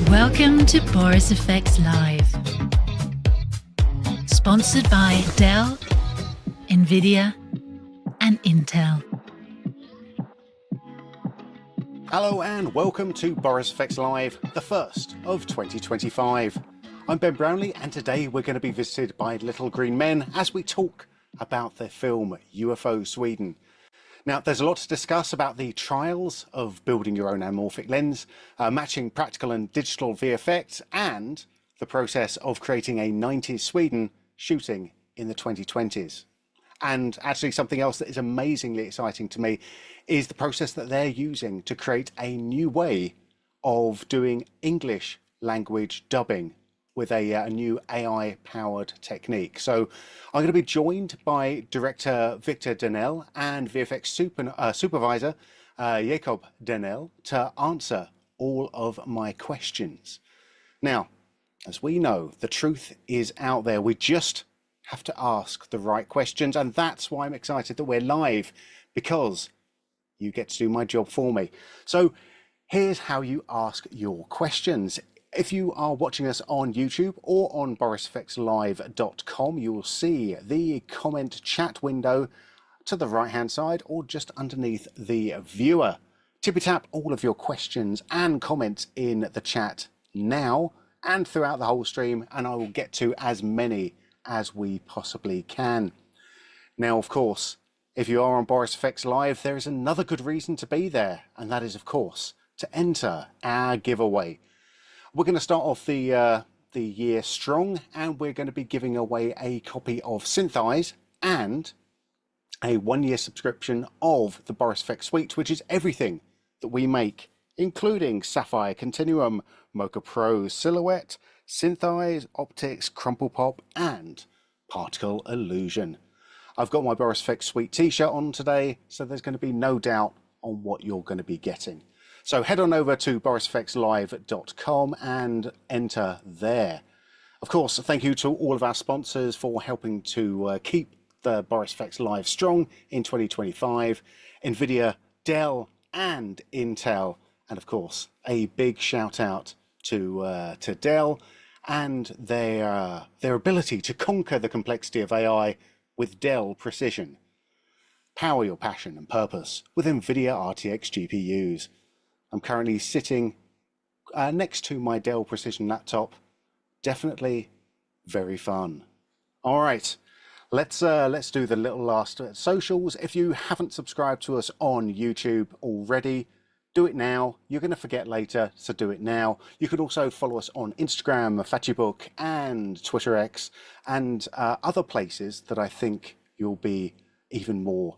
Welcome to Boris Effects Live. Sponsored by Dell, NVIDIA, and Intel. Hello and welcome to Boris Effects Live, the first of 2025. I'm Ben Brownlee and today we're going to be visited by Little Green Men as we talk about their film UFO Sweden. Now, there's a lot to discuss about the trials of building your own anamorphic lens, matching practical and digital VFX, and the process of creating a 90s Sweden shooting in the 2020s. And actually something else that is amazingly exciting to me is the process that they're using to create a new way of doing English language dubbing with a new AI-powered technique. So I'm going to be joined by director Victor Danell and VFX supervisor Jacob Danell to answer all of my questions. Now, as we know, the truth is out there. We just have to ask the right questions, and that's why I'm excited that we're live, because you get to do my job for me. So here's how you ask your questions. If you are watching us on YouTube or on boriseffectslive.com, you will see the comment chat window to the right hand side or just underneath the viewer. Tippy tap all of your questions and comments in the chat now and throughout the whole stream, and I will get to as many as we possibly can. Now, of course, if you are on Boris Effects Live, there is another good reason to be there, and that is, of course, to enter our giveaway. We're going to start off the year strong, and we're going to be giving away a copy of SynthEyes and a 1-year subscription of the Boris Effects Suite, which is everything that we make, including Sapphire Continuum, Mocha Pro Silhouette, SynthEyes, Optics, Crumple Pop, and Particle Illusion. I've got my Boris Effects Suite t-shirt on today, so there's going to be no doubt on what you're going to be getting. So head on over to boriseffectslive.com and enter there. Of course, thank you to all of our sponsors for helping to keep the Boris Effects Live strong in 2025. NVIDIA, Dell, and Intel. And of course, a big shout out to Dell and their ability to conquer the complexity of AI with Dell Precision. Power your passion and purpose with NVIDIA RTX GPUs. I'm currently sitting next to my Dell Precision laptop. Definitely very fun. All right, let's do the little last socials. If you haven't subscribed to us on YouTube already, do it now. You're going to forget later, so do it now. You can also follow us on Instagram, Facebook, and Twitter X, and other places that I think you'll be even more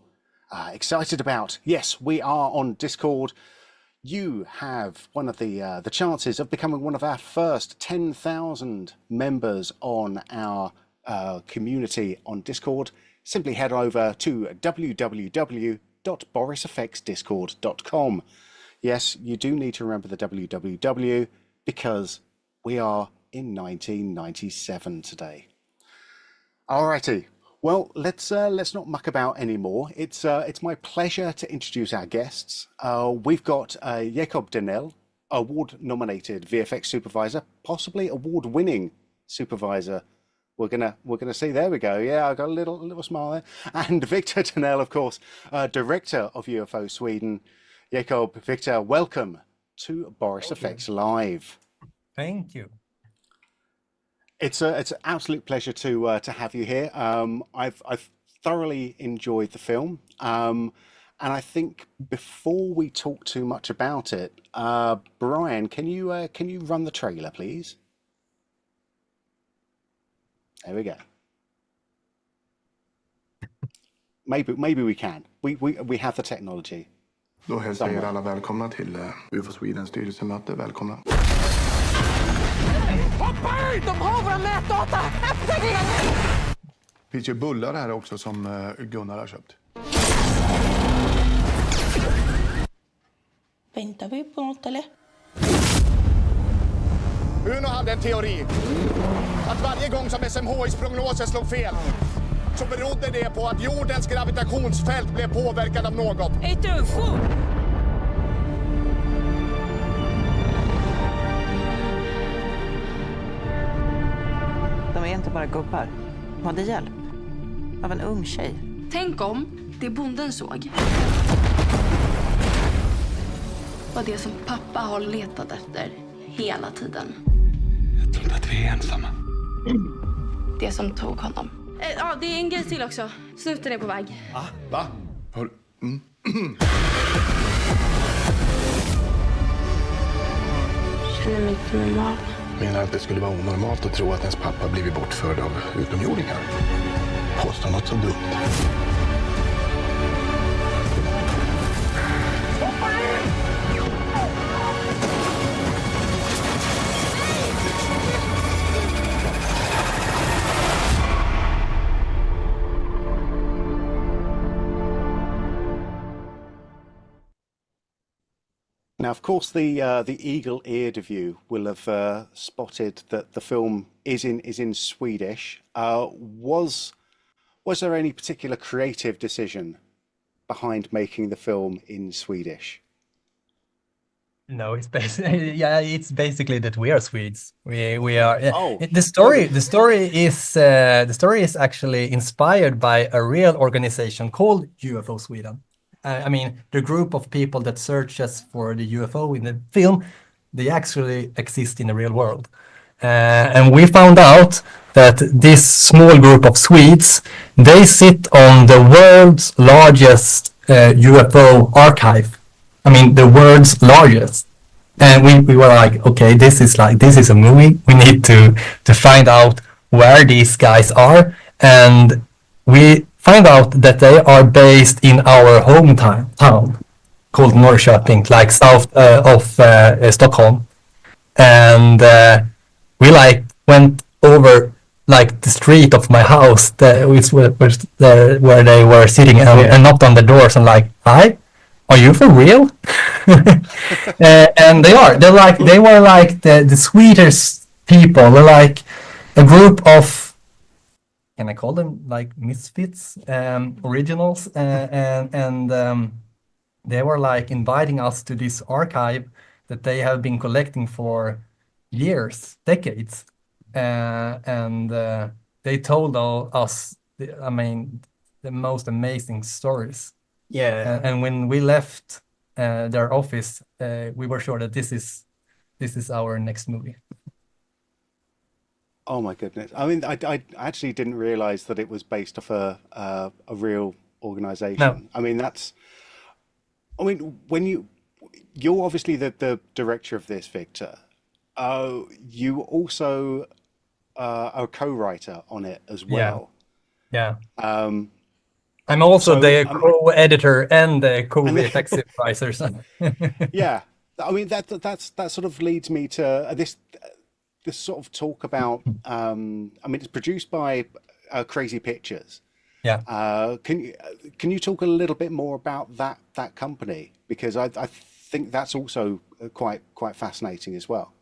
excited about. Yes, we are on Discord. You have one of the chances of becoming one of our first 10,000 members on our community on Discord. Simply head over to www.boriseffectsdiscord.com. Yes, you do need to remember the www because we are in 1997 today. Alrighty. Well, let's not muck about anymore. It's my pleasure to introduce our guests. We've got Jacob Danell, award-nominated VFX supervisor, possibly award-winning supervisor. We're gonna see. There we go. Yeah, I got a little smile there. And Victor Danell, of course, director of UFO Sweden. Jacob, Victor, welcome to Boris Effects Live. Thank you. It's an absolute pleasure to have you here. I've thoroughly enjoyed the film, and I think before we talk too much about it, Brian, can you run the trailer, please? There we go. Maybe we can. We have the technology. Då hälsar jag er alla välkomna till UFO Sweden styrelsemöte. Välkomna. Hoppa ut! De har våra mätdata! Öppna dina nät! Det finns ju bullar här också som Gunnar har köpt. Väntar vi på något eller? Uno hade en teori. Att varje gång som SMHIs prognoser slog fel så berodde det på att jordens gravitationsfält blev påverkad av något. Ett UFO! De är inte bara gubbar. De hade hjälp av en ung tjej. Tänk om det bonden såg var det som pappa har letat efter hela tiden. Jag tror inte att vi är ensamma. Det som tog honom. Ja, det är en grej till också. Snuten är på väg. Va? Har... Känner mig inte normal. Menar att det skulle vara onormalt att tro att ens pappa blivit bortförd av utomjordingar? Påstå något så dumt. Now, of course, the eagle-eared of you will have spotted that the film is in Swedish. Was there any particular creative decision behind making the film in Swedish? No, it's basically it's basically that we are Swedes. We are. Oh. The story is actually inspired by a real organization called UFO Sweden. I mean, the group of people that searches for the UFO in the film, they actually exist in the real world. And we found out that this small group of Swedes, they sit on the world's largest UFO archive. I mean, the world's largest. And we were like, okay, this is a movie. We need to find out where these guys are. And we find out that they are based in our hometown called Norrköping, like south of Stockholm. And we went over the street of my house, where they were sitting, and knocked on the doors and hi, are you for real? And they are. They were the Swedish people. They're like a group of, can I call them misfits, originals, and they were inviting us to this archive that they have been collecting for years, decades, and they told us, the most amazing stories. Yeah, and when we left their office, we were sure that this is our next movie. Oh my goodness! I mean, I actually didn't realize that it was based off a real organization. No. I mean, when you're obviously the director of this, Victor. You also are a co-writer on it as well. Yeah. I'm also the co-editor and the co-effect supervisor. Yeah, I mean that sort of leads me to this sort of talk about. I mean, it's produced by Crazy Pictures. Yeah. Can you talk a little bit more about that company, because I think that's also quite fascinating as well.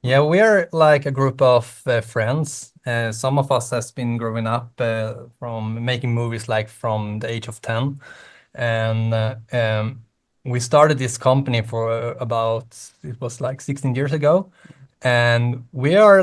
Yeah, we are like a group of friends. Some of us has been growing up from making movies from the age of 10, and we started this company for it was 16 years ago, and we are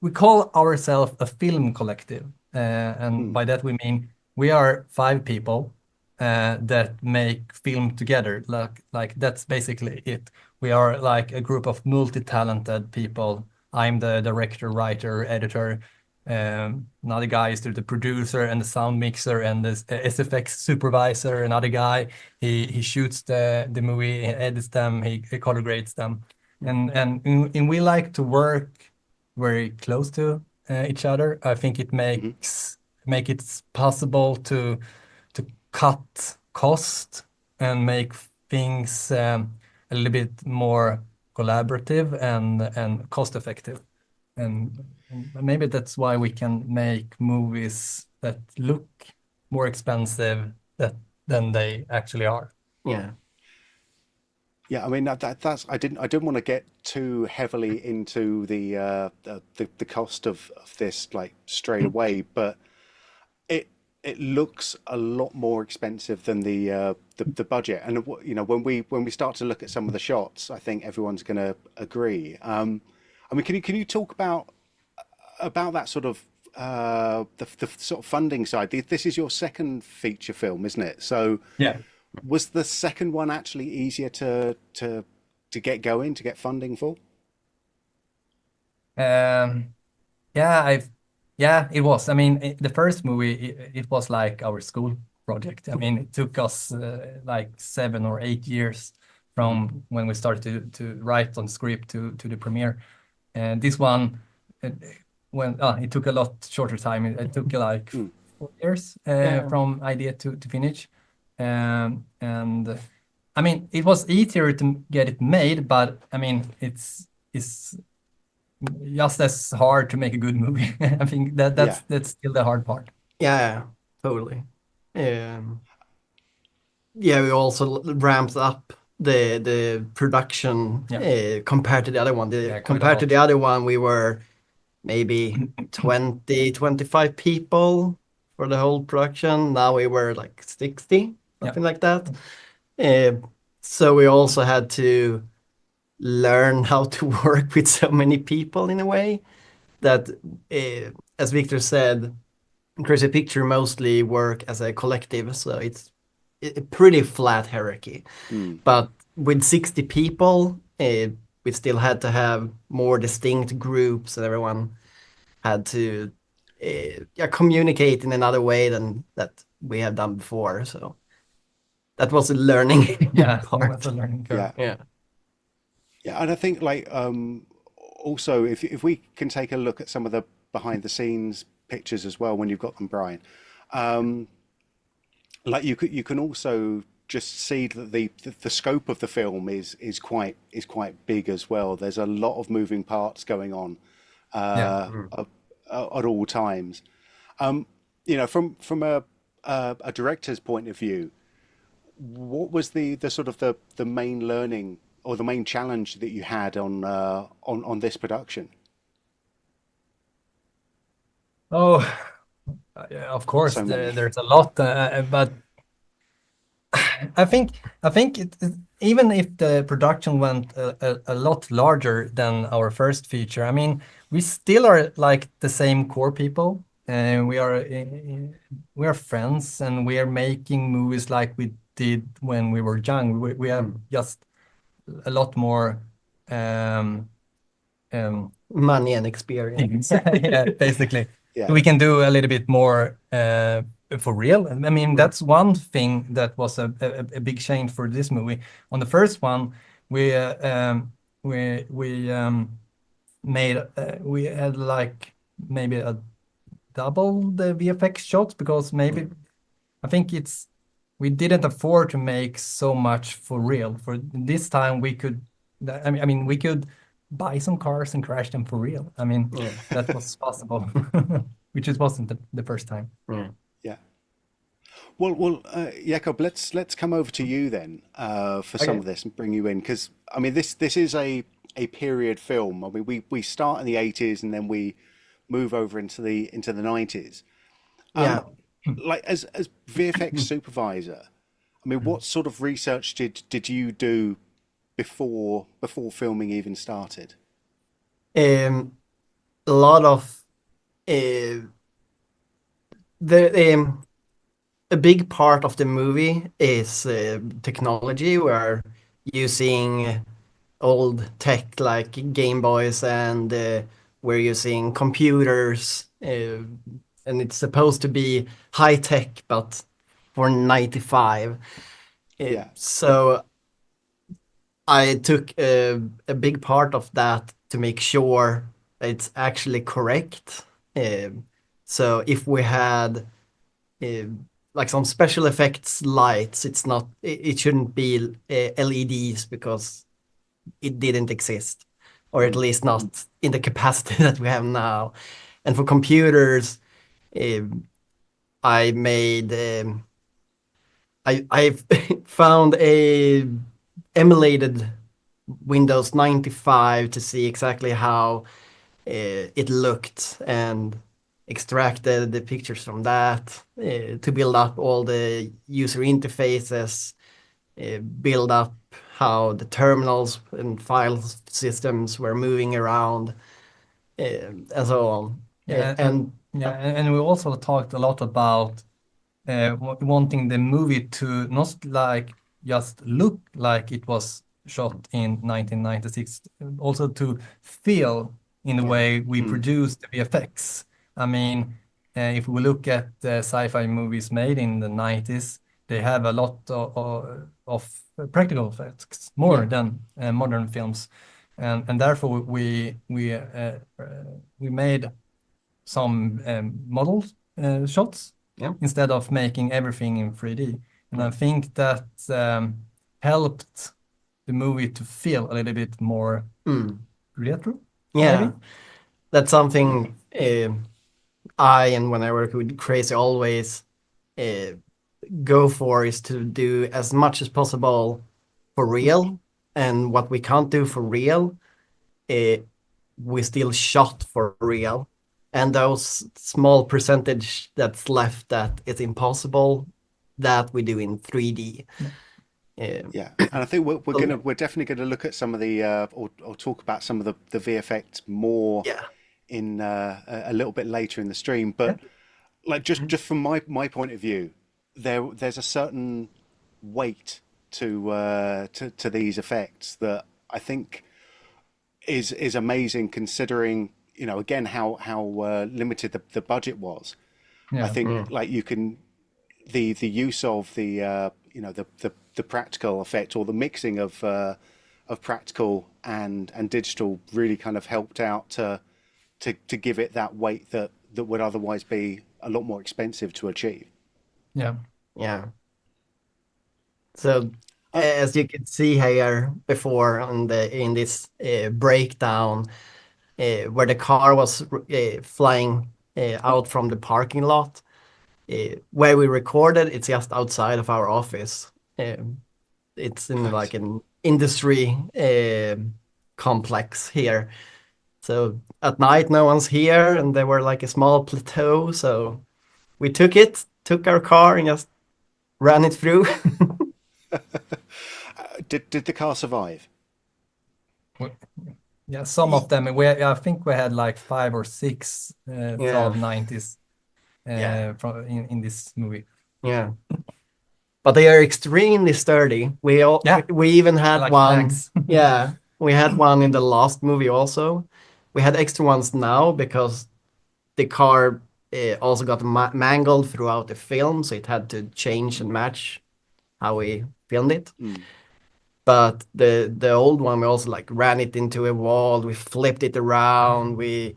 we call ourselves a film collective, and by that we mean we are 5 people that make film together. Like that's basically it. We are a group of multi-talented people. I'm the director, writer, editor. Another guy is the producer and the sound mixer and the SFX supervisor. Another guy, he shoots the movie, he edits them, he color grades them, and we like to work very close to each other. I think it make it possible to cut cost and make things a little bit more collaborative and cost effective, and maybe that's why we can make movies that look more expensive than they actually are. Yeah, I mean that's I didn't want to get too heavily into the cost of this straight away, but it looks a lot more expensive than the budget, and when we start to look at some of the shots, I think everyone's going to agree. I mean, can you talk about about that sort of the sort of funding side. This is your second feature film, isn't it? So Yeah. was the second one actually easier to get going, to get funding for? Um, yeah, yeah, it was. I mean, the first movie, it was like our school project. I mean, it took us like 7 or 8 years from when we started to write on script to the premiere. And this one, it, it took a lot shorter time. It took like 4 years from idea to finish. And I mean, it was easier to get it made, but I mean, it's just as hard to make a good movie. I think Yeah. that's still the hard part. Yeah, totally. Um, yeah, we also ramped up the production compared to the other one. Yeah, quite a Compared to lot. the other one, we were maybe 20, 25 people for the whole production. Now we were like 60, something like that. So we also had to learn how to work with so many people in a way that, as Victor said, Crazy Picture mostly work as a collective, so it's a pretty flat hierarchy. But with 60 people, we still had to have more distinct groups, and everyone had to communicate in another way than that we have done before. So that was a learning Yeah, part. that's a learning curve. Yeah. Yeah, and I think like also if we can take a look at some of the behind the scenes pictures as well when you've got them, Brian, like you can also just see that the scope of the film is quite big as well. There's a lot of moving parts going on at all times. You know, from a director's point of view, what was the sort of the main learning or the main challenge that you had on this production? Oh, yeah, of course, So many. there's a lot, but even if the production went a lot larger than our first feature, I mean, we still are like the same core people, and we are friends, and we are making movies like we did when we were young. We have just a lot more Money and experience. yeah, basically. Yeah. We can do a little bit more for real. I mean, that's one thing that was a big change for this movie. On the first one, we made we had like maybe a double the VFX shots because maybe I think we didn't afford to make so much for real. For this time, we could. I mean, we could buy some cars and crash them for real. I mean, that was possible, which it wasn't the first time. Yeah. Well, Jakob, let's come over to you then for some of this and bring you in because I mean this is a period film. I mean we start in the 80s and then we move over into the 90s. Like as VFX supervisor, I mean what sort of research did you do before filming even started? A lot of a big part of the movie is technology. We're using old tech like Game Boys, and we're using computers, and it's supposed to be high tech, but for 95. So I took a big part of that to make sure it's actually correct. So if we had like some special effects lights, it shouldn't be LEDs because it didn't exist, or at least not in the capacity that we have now. And for computers, I made I found a emulated Windows 95 to see exactly how it looked and extracted the pictures from that to build up all the user interfaces, build up how the terminals and file systems were moving around, and so on. Yeah, And and we also talked a lot about wanting the movie to not like just look like it was shot in 1996, also to feel in the way we produce the VFX. I mean, if we look at the sci-fi movies made in the 90s, they have a lot of practical effects, more than modern films, and therefore we made some model shots instead of making everything in 3D. And I think that helped the movie to feel a little bit more retro. yeah, maybe. that's something I and when I work with Crazy always go for, is to do as much as possible for real, and what we can't do for real, we still shot for real, and those small percentage that's left that is impossible, that we do in 3D. Yeah, and I think we're definitely gonna look at some of the or talk about some of the VFX more in a little bit later in the stream. But like just from my point of view, there's a certain weight to these effects that I think is amazing, considering, you know, again how limited the budget was. I think like you can the use of the you know the practical effect, or the mixing of practical and digital, really kind of helped out to give it that weight that would otherwise be a lot more expensive to achieve. Yeah. So as you can see here before on in this breakdown, where the car was flying out from the parking lot, where we recorded, it's just outside of our office. It's in like an industry complex here. So at night, no one's here, and there were like a small plateau. So we took our car and just ran it through. Did the car survive? Yeah, some of them. I think we had like 5 or 6 from 90s from in this movie. Yeah. But they are extremely sturdy. We even had like one. tanks. Yeah, we had one in the last movie also. We had extra ones now because the car also got mangled throughout the film, so it had to change and match how we filmed it. But the old one, we also like ran it into a wall. We flipped it around. We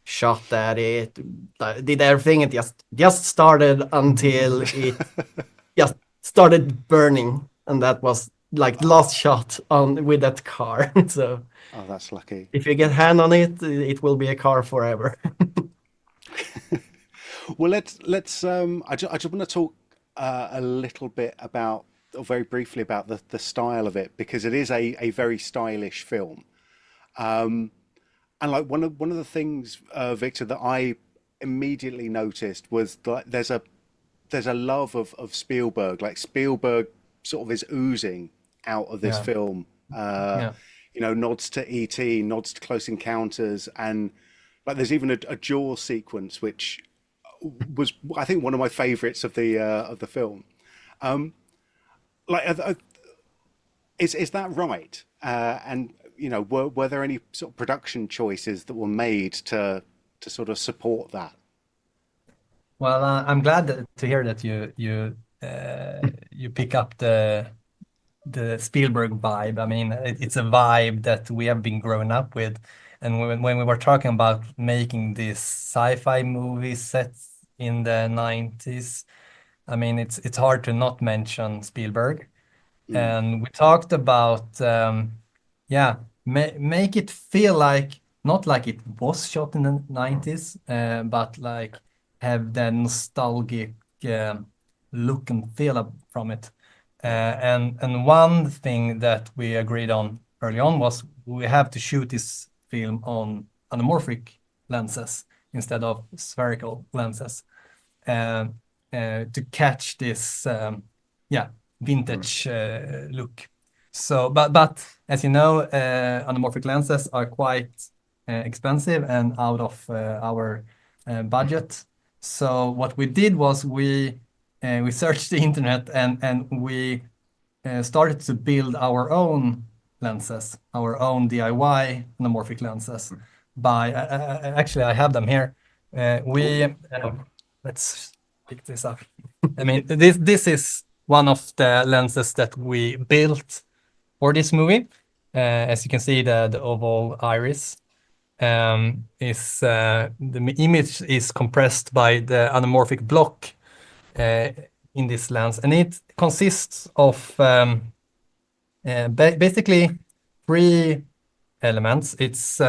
shot at it. Did everything. It just started until it just started burning, and that was like the last shot on with that car. So Oh, that's lucky. if you get hand on it, it will be a car forever. Well, let's I just want to talk a little bit about, or very briefly about, the style of it, because it is a very stylish film. And like one of the things, Victor, that I immediately noticed was that there's a love of Spielberg. Like Spielberg sort of is oozing out of this film. You know, nods to E.T., nods to Close Encounters, and like there's even a Jaws sequence, which was, I think, one of my favorites of the film. Is that right? And you know, were there any sort of production choices that were made to sort of support that? Well, I'm glad to hear that you pick up the Spielberg vibe. I mean, it's a vibe that we have been growing up with, and when we were talking about making this sci-fi movie set in the 90s, I mean, it's hard to not mention Spielberg. And we talked about make it feel like, not like it was shot in the 90s, but like have the nostalgic look and feel from it. And one thing that we agreed on early on was we have to shoot this film on anamorphic lenses instead of spherical lenses, to catch this vintage look. So, but as you know, anamorphic lenses are quite expensive and out of our budget. So what we did was we searched the internet and we started to build our own lenses, our own DIY anamorphic lenses. By actually, I have them here. Let's pick this up. I mean, this is one of the lenses that we built for this movie. As you can see, the oval iris is the image is compressed by the anamorphic block in this lens, and it consists of basically 3 elements. It's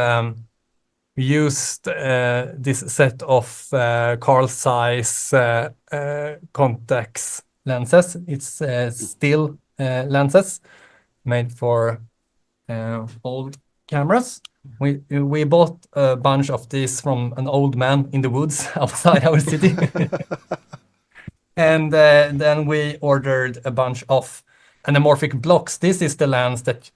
we used this set of Carl Zeiss contax lenses. It's still lenses made for old cameras. We bought a bunch of these from an old man in the woods outside our city. And then we ordered a bunch of anamorphic blocks. This is the lens that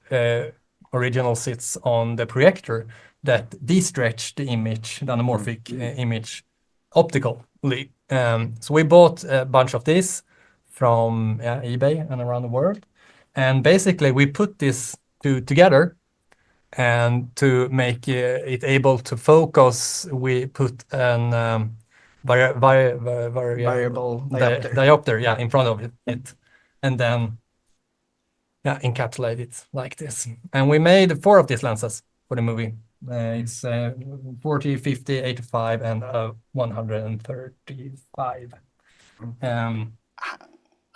original sits on the projector that de-stretch the image, the anamorphic image, optically. So we bought a bunch of these from eBay and around the world. And basically we put this together, and to make it able to focus, we put an variable diopter in front of it, and then encapsulate it like this. And we made 4 of these lenses for the movie. It's 40, 50, 85, and 135. I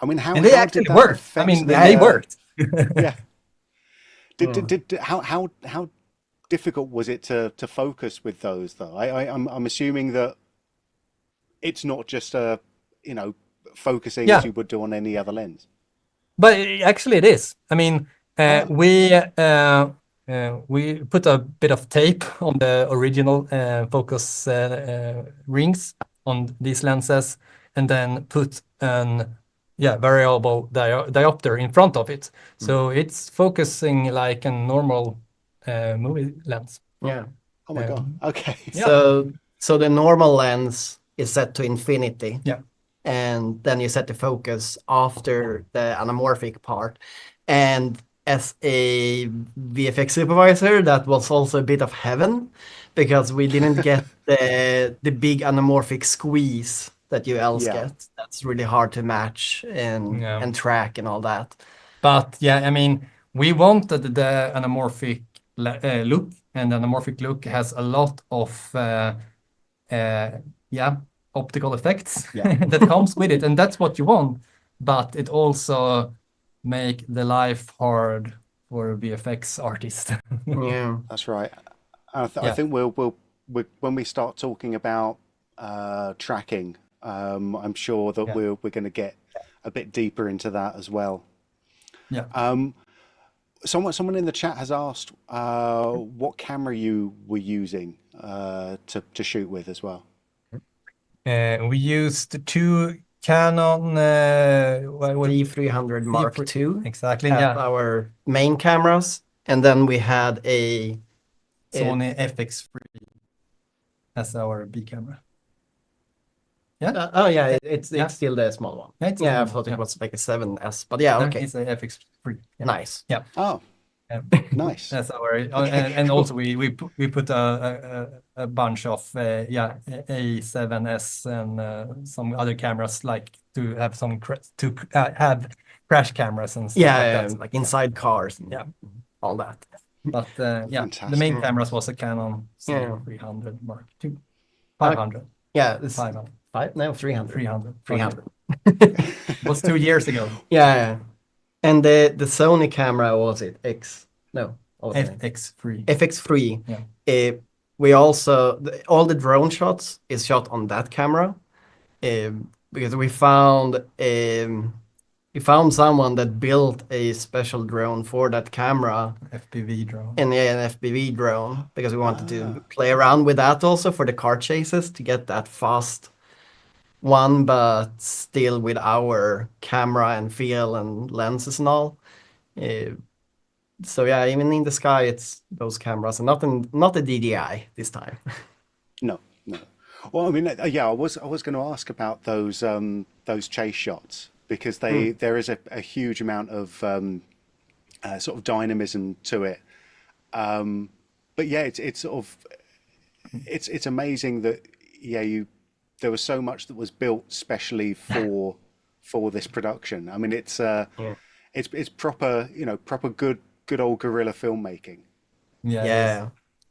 mean, how and they actually worked. I mean, they worked. Yeah. How difficult was it to focus with those though? I'm assuming that it's not just focusing as you would do on any other lens. But actually, it is. I mean, we put a bit of tape on the original focus rings on these lenses, and then put an variable diopter in front of it. So it's focusing like a normal movie lens. Yeah. Oh my God. Okay. So the normal lens is set to infinity. Yeah. And then you set the focus after the anamorphic part. And as a VFX supervisor, that was also a bit of heaven, because we didn't get the big anamorphic squeeze that you else get. That's really hard to match and track and all that. But I mean, we wanted the anamorphic look, and the anamorphic look has a lot of optical effects that comes with it, and that's what you want. But it also make the life hard for a VFX artist. Yeah, that's right. I think we'll when we start talking about tracking, I'm sure that we're going to get a bit deeper into that as well. Yeah. Someone in the chat has asked what camera you were using to shoot with as well. We used 2 Canon D300 Mark II. Exactly. Our main cameras, and then we had a Sony FX3 as our B camera. It's still the small one. I thought it was like a 7S, but okay. It's a FX3. Nice. Yeah. Oh, nice. That's our and also we put a bunch of A7S and some other cameras, like to have some have crash cameras and stuff like that. Like inside cars and all that. But the main cameras was a Canon 300 Mark II. 500. This 500. 300. 300. It was 2 years ago. Yeah. And the Sony camera, was it FX3. FX3. Yeah. We also all the drone shots is shot on that camera, because we found someone that built a special drone for that camera. FPV drone. And an FPV drone, because we wanted to play around with that also for the car chases, to get that fast one, but still with our camera and feel and lenses and all. So even in the sky, it's those cameras, and not a DJI this time. No. Well, I mean, yeah, I was going to ask about those chase shots because there is a huge amount of sort of dynamism to it. But yeah, it's sort of it's amazing that there was so much that was built specially for this production. I mean, it's proper, proper good old guerrilla filmmaking. Yeah, it is. Yeah.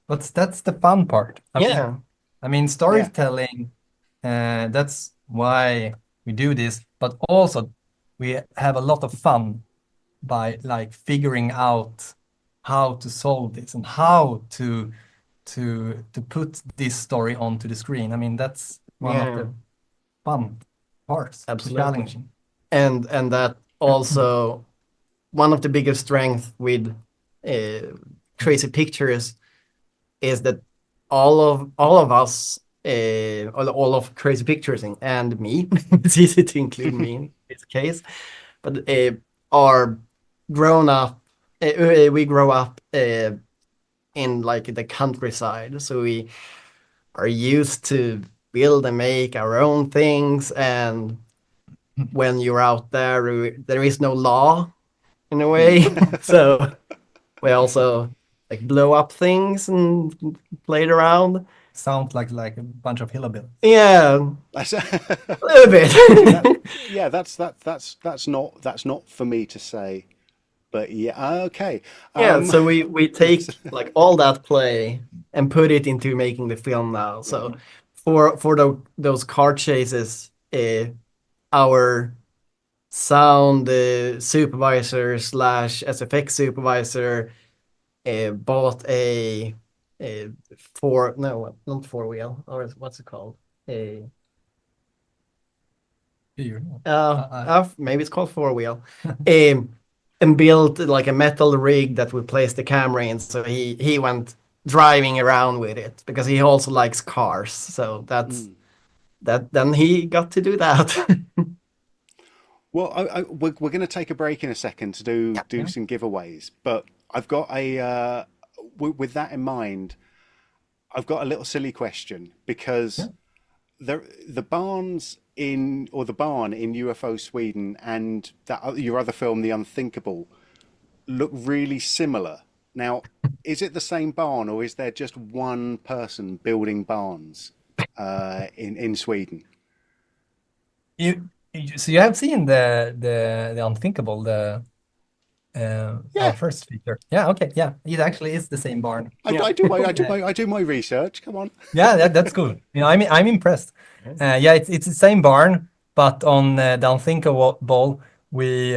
But that's the fun part. Yeah. I mean, storytelling, that's why we do this, but also we have a lot of fun by like figuring out how to solve this and how to put this story onto the screen. I mean, that's one of the fun parts, Absolutely. challenging. And that also one of the biggest strengths with Crazy Pictures is that all of us, all of Crazy Pictures and me, it's easy to include me in this case, but are grown up. We grow up in like the countryside, so we are used to build and make our own things. And when you're out there, there is no law in a way, so we also like blow up things and played around. Sounds like a bunch of hillbillies. Yeah, That's, a little bit. yeah, that's not for me to say, but yeah, okay. Yeah, so we take like all that play and put it into making the film now. So for those car chases, our sound supervisor / SFX supervisor bought a not four wheel, or what's it called? Maybe it's called four wheel. And built like a metal rig that we placed the camera in. So he went driving around with it because he also likes cars. So then he got to do that. Well, we're going to take a break in a second to do some giveaways, but I've got with that in mind, I've got a little silly question because the barn in UFO Sweden and your other film, The Unthinkable, look really similar. Now, is it the same barn or is there just one person building barns in Sweden? So you have seen the Unthinkable, our first feature. Yeah, okay, yeah, it actually is the same barn. I do my research. Come on. Yeah, that's cool. I'm impressed. Yeah, it's the same barn, but on the Unthinkable we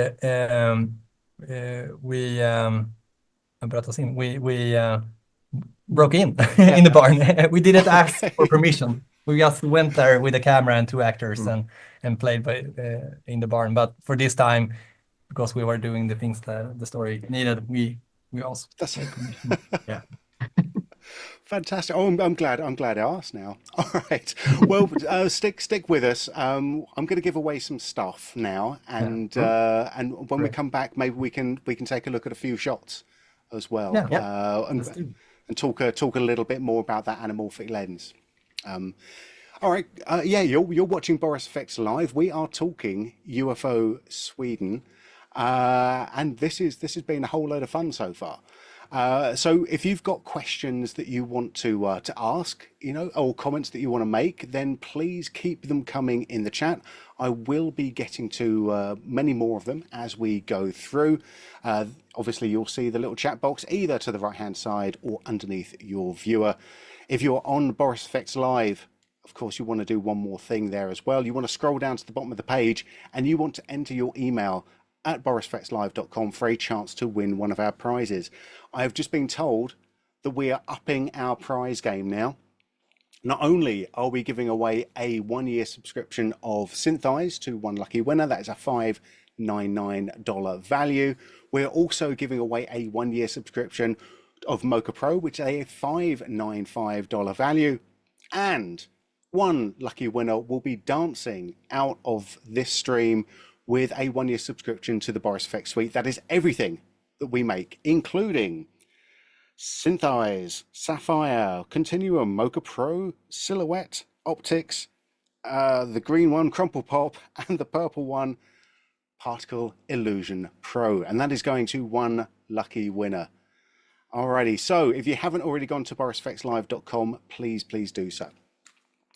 broke in in the barn. We didn't ask for permission. We just went there with a camera and two actors and played in the barn. But for this time, because we were doing the things that the story needed, we also take permission. Yeah. Fantastic. Oh, I'm glad I asked now. All right. Well, stick with us. I'm going to give away some stuff now, and when we come back, maybe we can take a look at a few shots as well, and talk a little bit more about that anamorphic lens. All right. You're watching Boris Effects Live. We are talking UFO Sweden, and this has been a whole load of fun so far. So if you've got questions that you want to ask, or comments that you want to make, then please keep them coming in the chat. I will be getting to many more of them as we go through. Obviously, you'll see the little chat box either to the right-hand side or underneath your viewer. If you're on Boris Effects Live, of course, you want to do one more thing there as well. You want to scroll down to the bottom of the page and you want to enter your email at borisfxlive.com for a chance to win one of our prizes. I have just been told that we are upping our prize game now. Not only are we giving away a 1-year subscription of SynthEyes to one lucky winner, that is a $599 value. We're also giving away a 1-year subscription of Bokeh Pro, which is a $595 value. And one lucky winner will be dancing out of this stream with a 1-year subscription to the Boris Effects Suite. That is everything that we make, including SynthEyes, Sapphire, Continuum, Bokeh Pro, Silhouette, optics, the green one, Crumple Pop, and the purple one, Particle Illusion Pro. And that is going to one lucky winner. Alrighty, so if you haven't already gone to borisfxlive.com, please do so.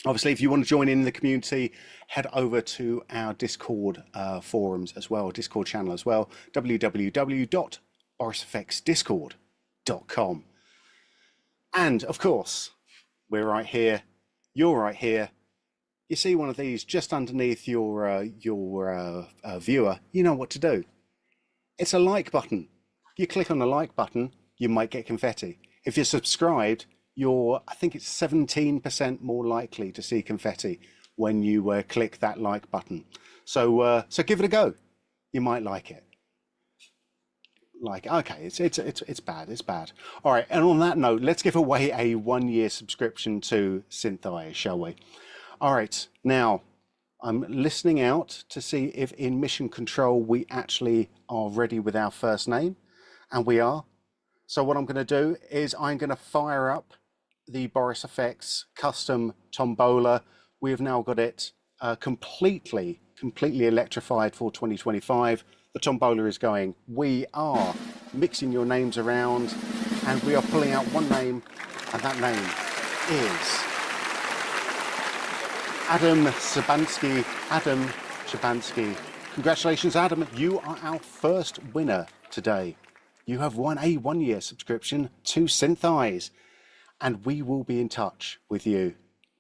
Obviously, if you want to join in the community, head over to our Discord forums as well, Discord channel as well, www.borisfxdiscord.com. And of course, we're right here, you're right here. You see one of these just underneath your viewer, you know what to do. It's a like button. You click on the like button, you might get confetti. If you're subscribed, I think it's 17% more likely to see confetti when you click that like button. So give it a go. You might like it. Okay, it's bad. All right, and on that note, let's give away a 1-year subscription to SynthEyes, shall we? All right, now I'm listening out to see if in mission control we actually are ready with our first name, and we are. So what I'm going to do is I'm going to fire up the Boris FX custom tombola. We have now got it completely electrified for 2025. The tombola is going. We are mixing your names around, and we are pulling out one name, and that name is Adam Szybanski. Adam Szybanski. Congratulations, Adam. You are our first winner today. You have won a 1-year subscription to SynthEyes, and we will be in touch with you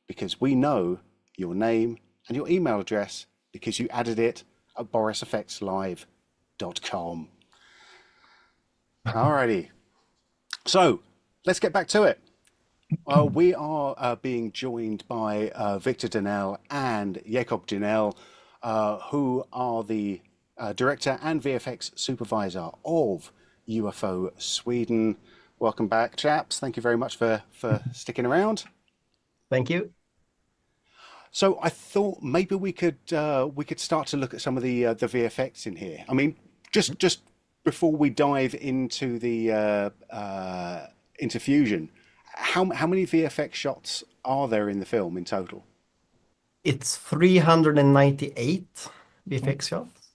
because we know your name and your email address because you added it at borisfxlive.com. Alrighty. So let's get back to it. We are being joined by Victor Danell and Jakob Danell, who are the director and VFX supervisor of UFO Sweden. Welcome back, chaps. Thank you very much for sticking around. Thank you. So I thought maybe we could start to look at some of the VFX in here. I mean, just before we dive into the into Fusion, how many VFX shots are there in the film in total? It's 398 VFX shots.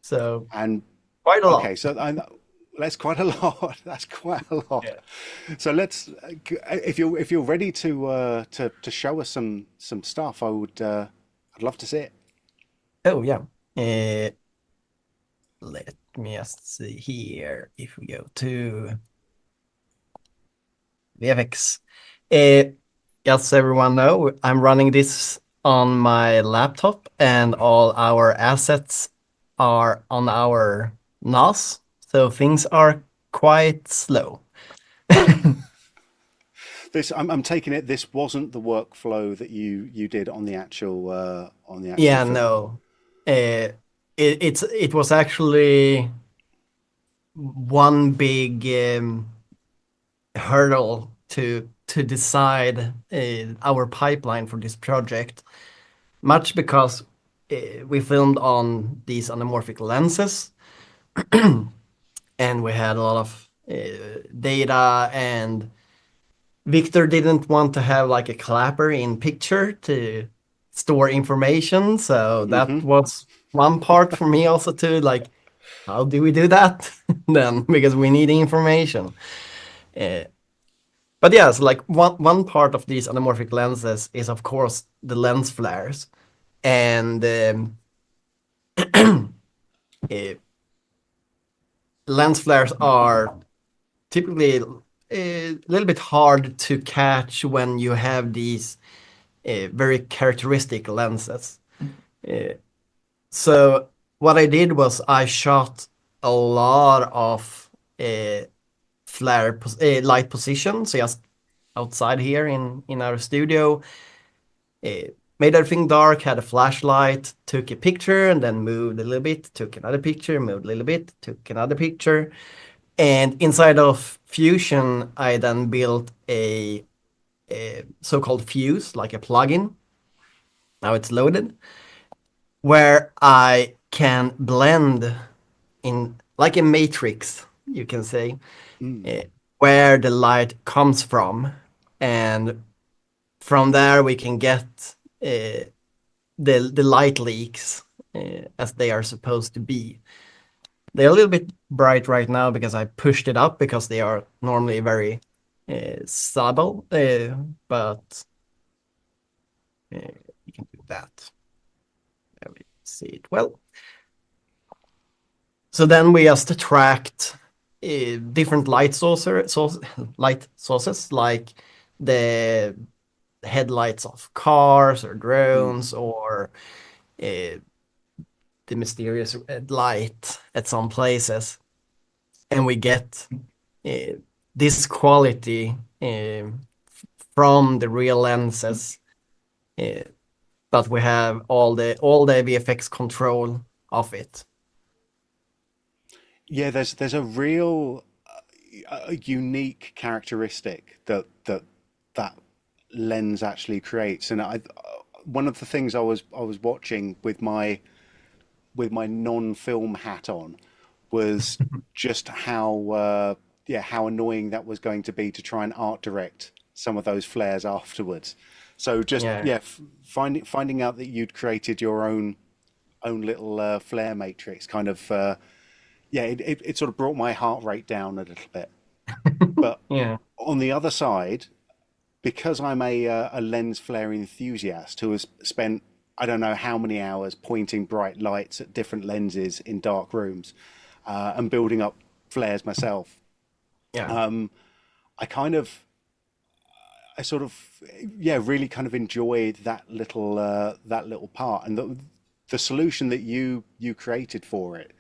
So and quite a lot. Okay, so that's quite a lot. That's quite a lot. Yeah. So let's, if you're ready to show us some stuff, I'd love to see it. Oh yeah. Let me just see here. If we go to VFX, as everyone know, I'm running this on my laptop, and all our assets are on our NAS. So things are quite slow. I'm taking it. This wasn't the workflow that you did on the actual Yeah, film. no. It was actually one big hurdle to decide our pipeline for this project. Much because we filmed on these anamorphic lenses. And we had a lot of data, and Victor didn't want to have like a clapper in picture to store information. So that was one part for me also too, like, how do we do that then? Because we need information. But yeah, so like one part of these anamorphic lenses is of course the lens flares. And lens flares are typically a little bit hard to catch when you have these very characteristic lenses. So what I did was I shot a lot of flare light positions, so just outside here in our studio. Made everything dark, had a flashlight, took a picture, and then moved a little bit, took another picture, moved a little bit, took another picture. And inside of Fusion, I then built a so-called fuse, like a plugin. Now it's loaded, where I can blend in, like a matrix, you can say, where the light comes from, and from there we can get the light leaks as they are supposed to be. They're a little bit bright right now because I pushed it up because they are normally very subtle, but you can do that. There we see it well. So then we just tracked different light sources, like the headlights of cars or drones, or the mysterious red light at some places, and we get this quality from the real lenses, but we have all the VFX control of it. Yeah, there's a real a unique characteristic that lens actually creates, and one of the things I was watching with my non-film hat on was just how annoying that was going to be to try and art direct some of those flares afterwards. So just finding out that you'd created your own little flare matrix kind of it sort of brought my heart rate down a little bit. But on the other side, because I'm a lens flare enthusiast who has spent I don't know how many hours pointing bright lights at different lenses in dark rooms and building up flares myself, I sort of really kind of enjoyed that little part, and the solution that you created for it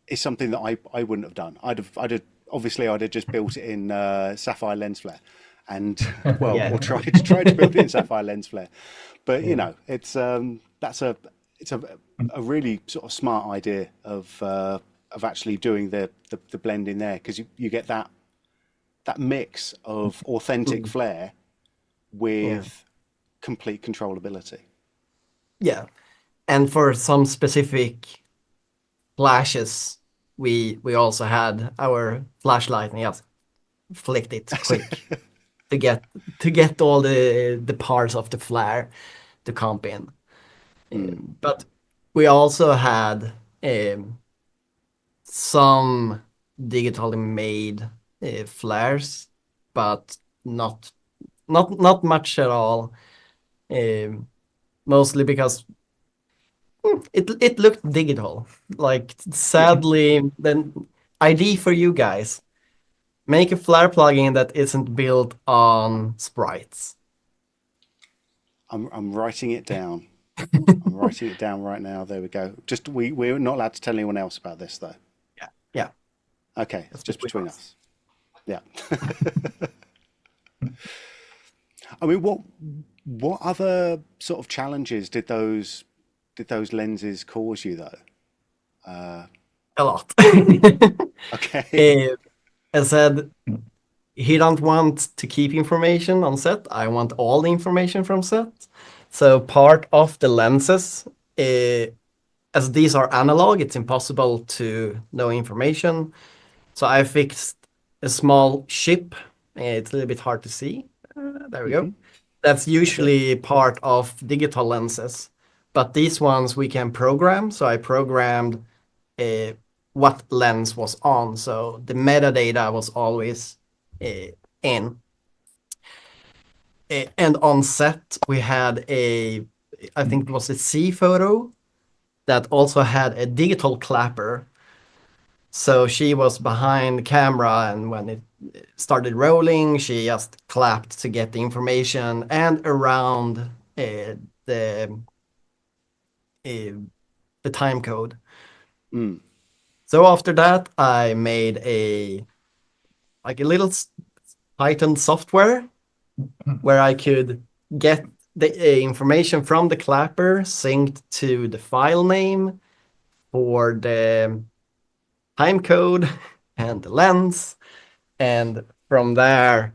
is something that I wouldn't have done. I'd have just built it in sapphire lens flare, and or tried to build it in sapphire lens flare. But you know, it's a really sort of smart idea of actually doing the blending there, because you get that mix of authentic flare with complete controllability. Yeah, and for some specific flashes, we also had our flashlight and just flicked it quick to get all the parts of the flare to comp in. But we also had some digitally made flares, but not much at all. Mostly because it looked digital. Like, sadly, then ID for you guys: make a flare plugin that isn't built on sprites. I'm writing it down. I'm writing it down right now. There we go. Just we're not allowed to tell anyone else about this, though. Yeah. Okay, it's just between us. Yeah. I mean, what other sort of challenges did those lenses cause you, though? A lot. Okay. I said, he don't want to keep information on set. I want all the information from set. So part of the lenses, as these are analog, it's impossible to know information. So I fixed a small chip. It's a little bit hard to see. There we go. That's usually part of digital lenses, but these ones we can program. So I programmed what lens was on, so the metadata was always in. And on set we had I think it was a C photo that also had a digital clapper. So she was behind the camera, and when it started rolling, she just clapped to get the information and around the time code. So after that, I made a little Python software where I could get the information from the clapper synced to the file name for the time code and the lens, and from there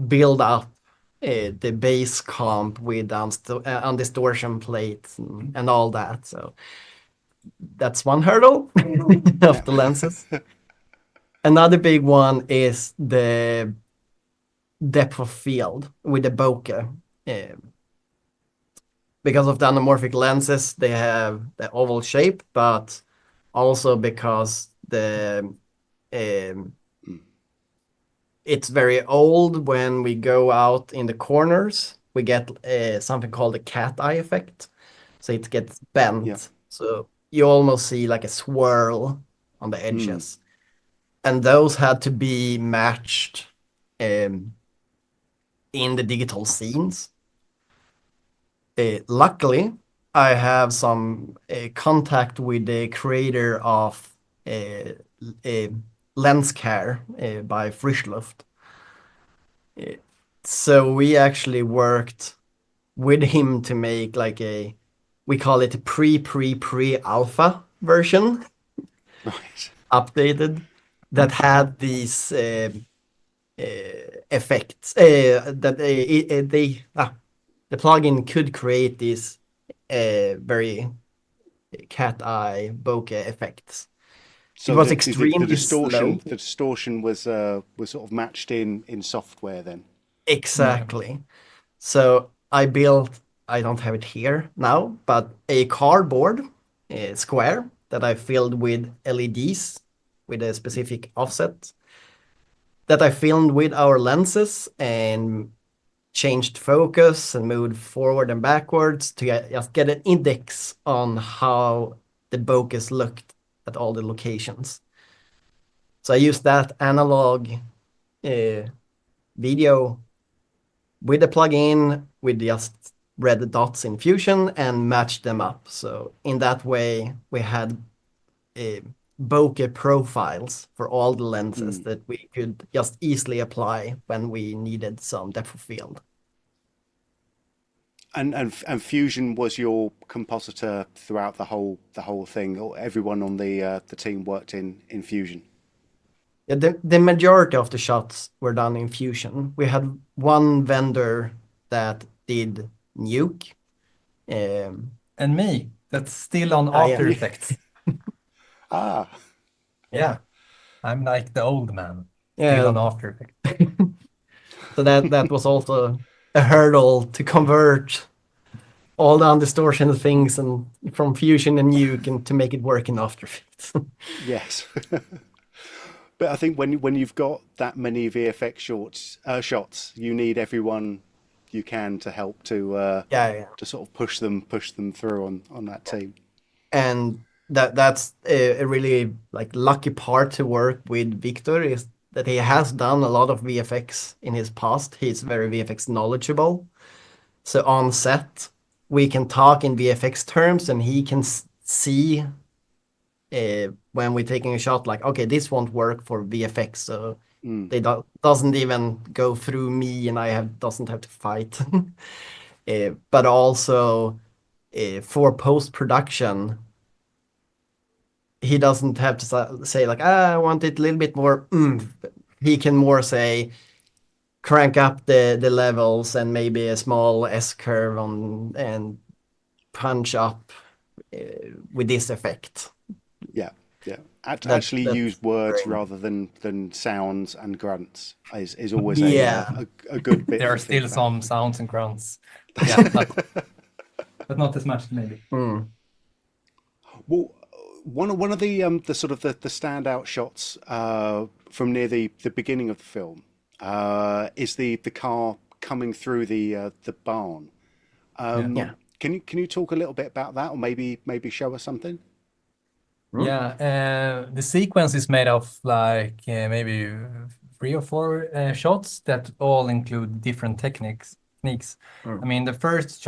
build up the base comp with undistortion plates and all that. So that's one hurdle of the lenses. Another big one is the depth of field with the bokeh. Because of the anamorphic lenses, they have the oval shape, but also because it's very old. When we go out in the corners, we get something called a cat eye effect. So it gets bent. Yeah. So you almost see like a swirl on the edges. And those had to be matched in the digital scenes. Luckily, I have some contact with the creator of Lens Care by Frischluft. So we actually worked with him to make like we call it a pre-alpha version, Right. updated, that had these effects. The plugin could create these very cat eye bokeh effects. So it was the extremely distortion, slow. the distortion was sort of matched in software then. Exactly. So I built, I don't have it here now, but a cardboard square that I filled with LEDs with a specific offset that I filmed with our lenses and changed focus and moved forward and backwards to just get an index on how the bokehs looked at all the locations. So I used that analog video with the plugin with just red dots in Fusion and matched them up. So in that way, we had bokeh profiles for all the lenses that we could just easily apply when we needed some depth of field. And Fusion was your compositor throughout the whole thing, or everyone on the team worked in Fusion? Yeah, the majority of the shots were done in Fusion. We had one vendor that did Nuke. And me, that's still on After Effects. Yeah, I'm like the old man, still on After Effects. So that was also a hurdle to convert all the undistortion things and from Fusion and Nuke and to make it work in After Effects. Yes. But I think when you've got that many VFX shots, you need everyone you can to help to sort of push them through on that team. And that's a really like lucky part to work with Victor, is that he has done a lot of VFX in his past. He's very VFX knowledgeable. So on set, we can talk in VFX terms and he can see when we're taking a shot, like, okay, this won't work for VFX, so they doesn't even go through me, and doesn't have to fight. But also for post-production, he doesn't have to say like, I want it a little bit more. He can more say, crank up the levels and maybe a small S curve and punch up with this effect. Yeah. Actually use words rather than sounds and grunts is always a good bit. There are still some sounds and grunts. Yeah, but not as much maybe. Well, one of the sort of the standout shots from near the beginning of the film is the car coming through the barn. Can you talk a little bit about that, or maybe show us something? Yeah, the sequence is made of like maybe 3 or 4 shots that all include different techniques. I mean, the first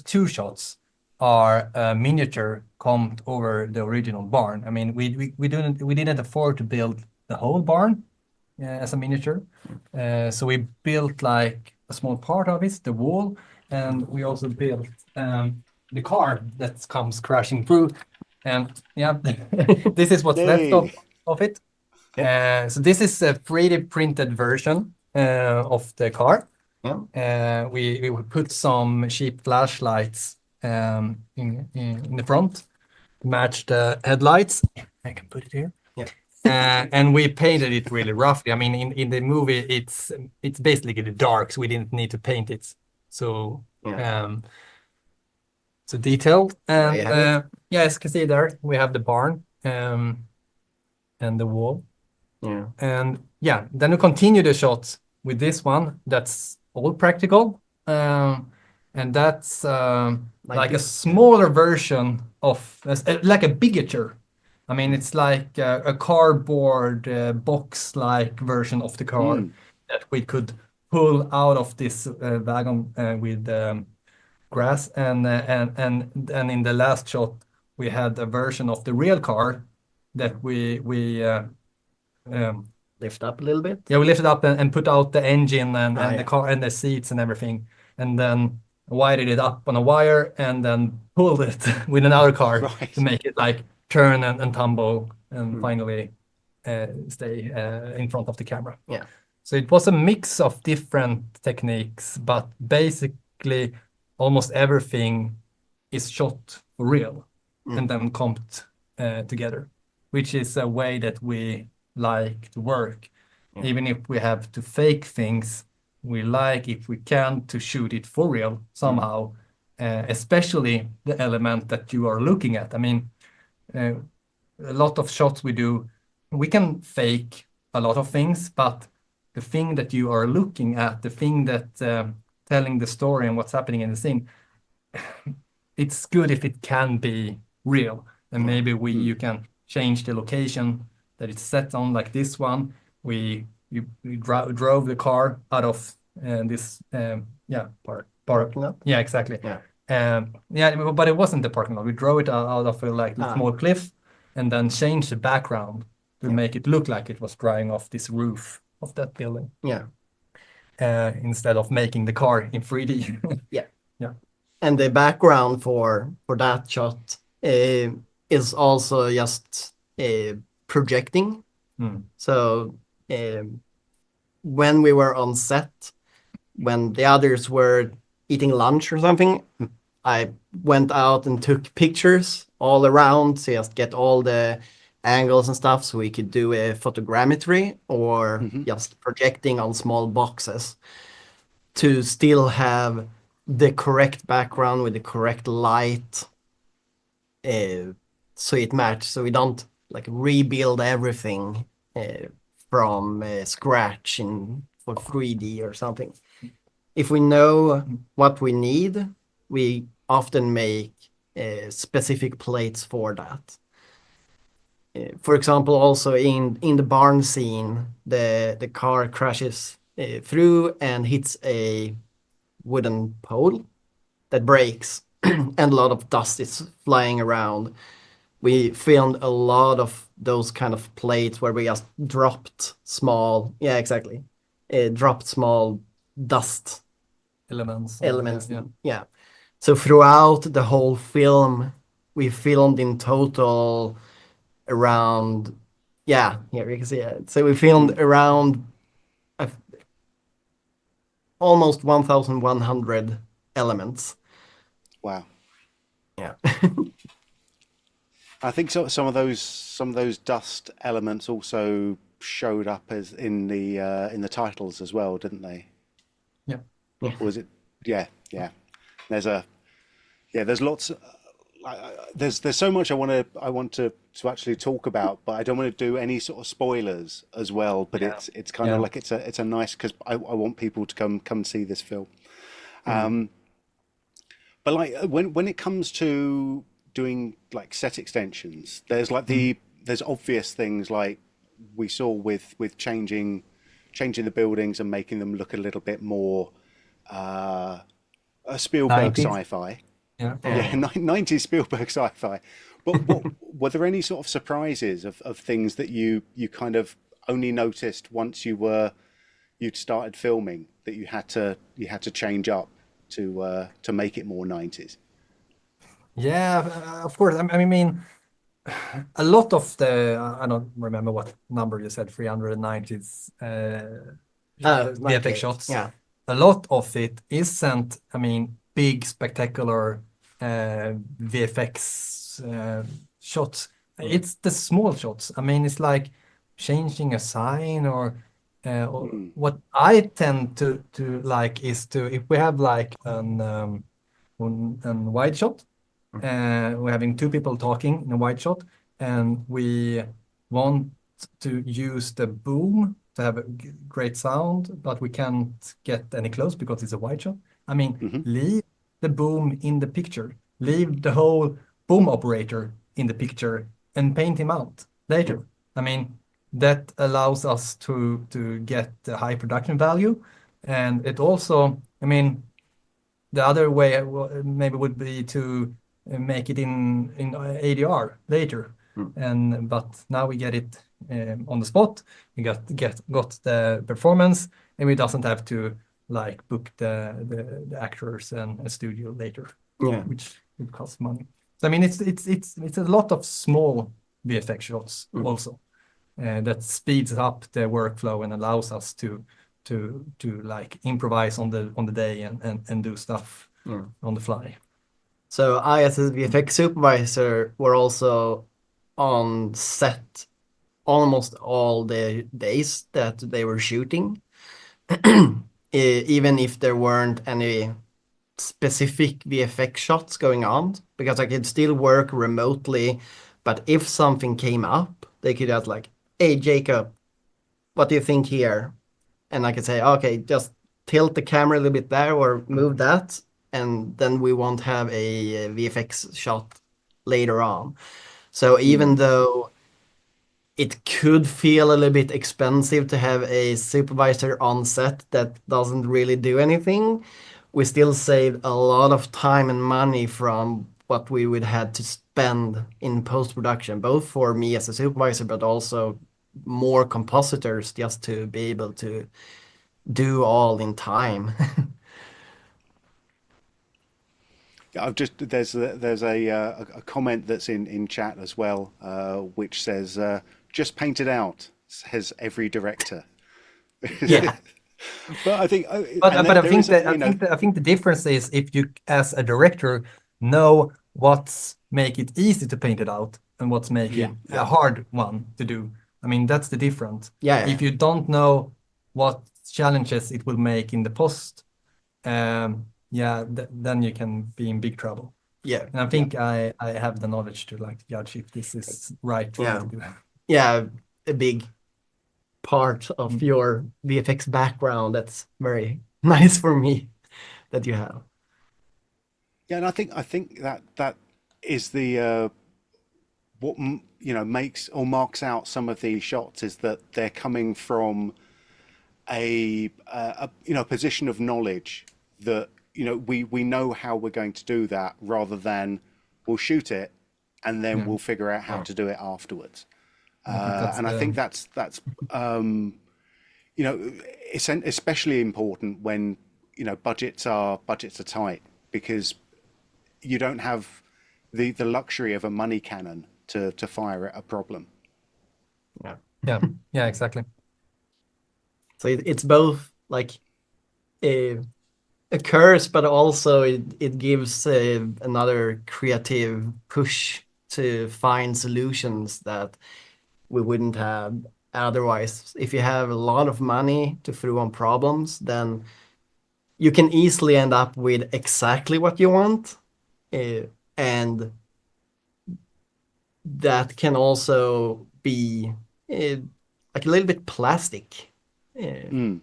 2 shots are miniature comped over the original barn. I mean, we didn't afford to build the whole barn as a miniature, so we built like a small part of it, the wall, and we also built the car that comes crashing through. And yeah, this is what's left of it. So this is a 3D printed version of the car. We would put some cheap flashlights in the front to match the headlights. I can put it here. And we painted it really roughly. I mean, in the movie, it's basically the dark, so we didn't need to paint it so so detailed. And yeah, as you can see there, we have the barn and the wall. Yeah. And yeah, then we continue the shots with this one. That's all practical. And that's like a smaller version of, like a bigature. I mean, it's like a cardboard box-like version of the car that we could pull out of this wagon with grass. And in the last shot, we had a version of the real car that we lift up a little bit. Yeah, we lifted up and put out the engine and the car and the seats and everything, and then wired it up on a wire and then pulled it with another car to make it like turn and tumble and finally stay in front of the camera. Yeah. So it was a mix of different techniques, but basically almost everything is shot for real and then comped together, which is a way that we like to work. Even if we have to fake things, we like, if we can, to shoot it for real somehow, especially the element that you are looking at. I mean, a lot of shots we do, we can fake a lot of things, but the thing that you are looking at, the thing that telling the story and what's happening in the scene, it's good if it can be real. And maybe you can change the location that it's set on, like this one. We drove the car out of this parking lot. Yeah, exactly. But it wasn't the parking lot. We drove it out of a small cliff and then changed the background to make it look like it was drying off this roof of that building. Yeah. Instead of making the car in 3D. Yeah. Yeah. And the background for that shot is also just projecting. So when we were on set, when the others were eating lunch or something, I went out and took pictures all around to just get all the angles and stuff so we could do a photogrammetry or just projecting on small boxes to still have the correct background with the correct light so it matches, so we don't like rebuild everything from scratch for 3D or something. If we know what we need, we often make specific plates for that. For example, also in the barn scene, the car crashes through and hits a wooden pole that breaks and a lot of dust is flying around. We filmed a lot of those kind of plates where we just dropped small, dropped small dust elements. Yeah. So throughout the whole film, we filmed in total around, here you can see it. So we filmed around almost 1,100 elements. Wow. Yeah. I think some of those dust elements also showed up as in the titles as well, didn't they? Yeah. Or was it? Yeah. There's lots. There's so much I want to actually talk about, but I don't want to do any sort of spoilers as well. But it's kind of like it's a nice, because I want people to come see this film. But like when it comes to doing like set extensions, there's like there's obvious things like we saw with changing the buildings and making them look a little bit more a Spielberg 90s. Sci-fi. Yeah. 90s Spielberg Sci-fi. But were there any sort of surprises of things that you kind of only noticed once you'd started filming that you had to change up to make it more 90s? Yeah, of course. I mean, a lot of I don't remember what number you said, 390s VFX shots. Yeah. A lot of it isn't, I mean, big, spectacular VFX shots. It's the small shots. I mean, it's like changing a sign or what I tend to like is to, if we have like an wide shot, we're having two people talking in a wide shot, and we want to use the boom to have a great sound, but we can't get any close because it's a wide shot. I mean, leave the boom in the picture, leave the whole boom operator in the picture, and paint him out later. I mean, that allows us to get the high production value, and it also, I mean, the other way maybe would be to make it in ADR later, but now we get it on the spot. We got the performance, and we doesn't have to like book the actors and a studio later, which would cost money. So I mean, it's a lot of small VFX shots also that speeds up the workflow and allows us to like improvise on the day and do stuff on the fly. So I, as a VFX supervisor, were also on set almost all the days that they were shooting, even if there weren't any specific VFX shots going on, because I could still work remotely. But if something came up, they could ask like, "Hey, Jacob, what do you think here?" And I could say, "Okay, just tilt the camera a little bit there or move that." And then we won't have a VFX shot later on. So even though it could feel a little bit expensive to have a supervisor on set that doesn't really do anything, we still saved a lot of time and money from what we would have to spend in post-production, both for me as a supervisor, but also more compositors just to be able to do all in time. I've just there's a comment that's in chat as well, which says just paint it out, says every director. Yeah. But I think, I think the difference is if you, as a director, know what's make it easy to paint it out and what's make it a hard one to do. I mean, that's the difference. If you don't know what challenges it will make in the post, then you can be in big trouble. And I think I have the knowledge to like judge if this is right for me to do. A big part of your VFX background. That's very nice for me that you have. And I think that is the what makes or marks out some of these shots is that they're coming from a position of knowledge that we know how we're going to do that, rather than we'll shoot it and then we'll figure out how to do it afterwards. I think that's it's especially important when budgets are tight, because you don't have the luxury of a money cannon to fire at a problem. Yeah, exactly. So it's both like a curse, but also it gives another creative push to find solutions that we wouldn't have otherwise. If you have a lot of money to throw on problems, then you can easily end up with exactly what you want, and that can also be like a little bit plastic. We're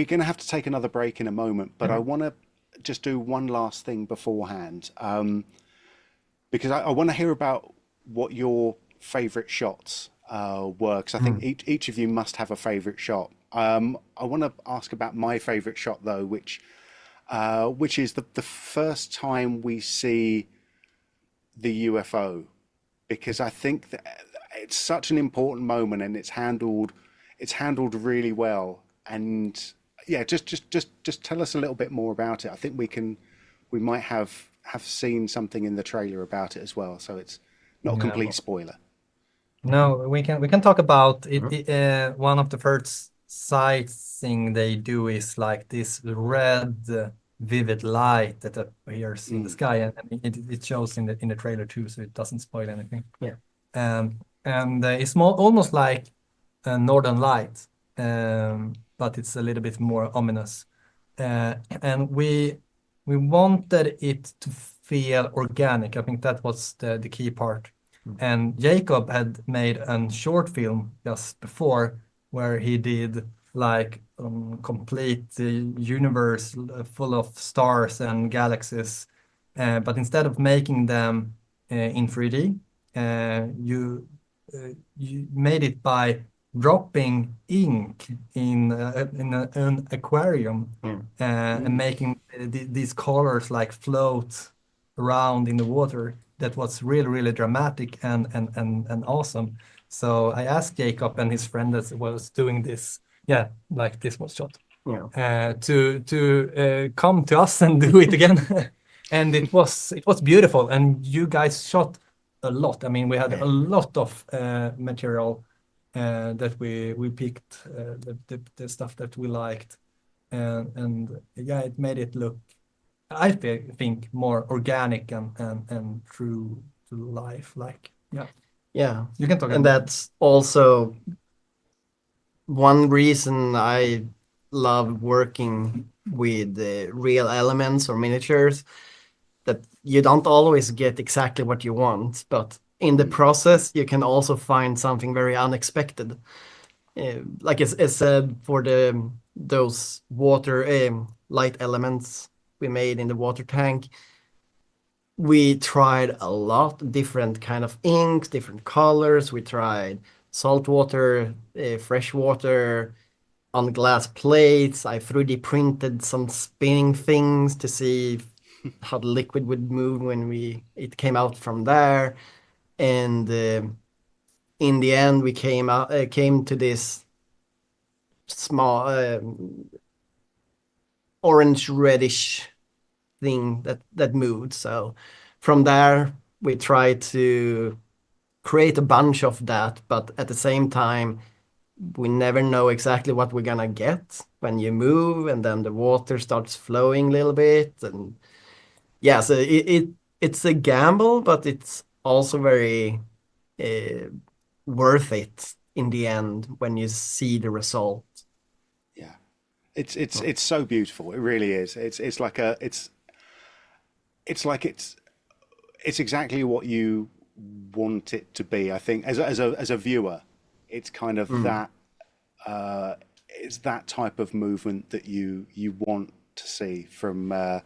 going to have to take another break in a moment, but I want to just do one last thing beforehand, because I want to hear about what your favorite shots were, because I think each of you must have a favorite shot. I want to ask about my favorite shot though, which is the first time we see the UFO, because I think that it's such an important moment and it's handled really well. And yeah, just tell us a little bit more about it. I think we might have seen something in the trailer about it as well, so it's not a complete spoiler. No, we can talk about it. One of the first sighting they do is like this red vivid light that appears in the sky, and it shows in the trailer too, so it doesn't spoil anything. Yeah. And it's almost like a Northern Light, but it's a little bit more ominous. And we wanted it to feel organic. I think that was the key part. And Jacob had made a short film just before where he did like complete universe full of stars and galaxies. But instead of making them in 3D, you made it by dropping ink in an aquarium and making these colors like float around in the water. That was really, really dramatic and awesome. So I asked Jacob and his friend that was doing this, like this was shot, to come to us and do it again. And it was beautiful. And you guys shot a lot. I mean, we had a lot of material that we picked, the stuff that we liked, and it made it look, I think, more organic and true to life. Like, you can talk. And that's also one reason I love working with real elements or miniatures, that you don't always get exactly what you want, but in the process you can also find something very unexpected. Like it's for those water light elements we made in the water tank, we tried a lot different kind of inks, different colors. We tried salt water, fresh water on glass plates. I 3D printed some spinning things to see how the liquid would move when it came out from there. And in the end we came to this small orange reddish thing that moved. So from there we tried to create a bunch of that, but at the same time we never know exactly what we're gonna get when you move, and then the water starts flowing a little bit. And so it's a gamble, but it's also very worth it in the end when you see the result. It's so beautiful. It really is. It's exactly what you want it to be. I think as a viewer, it's kind of that it's that type of movement that you want to see from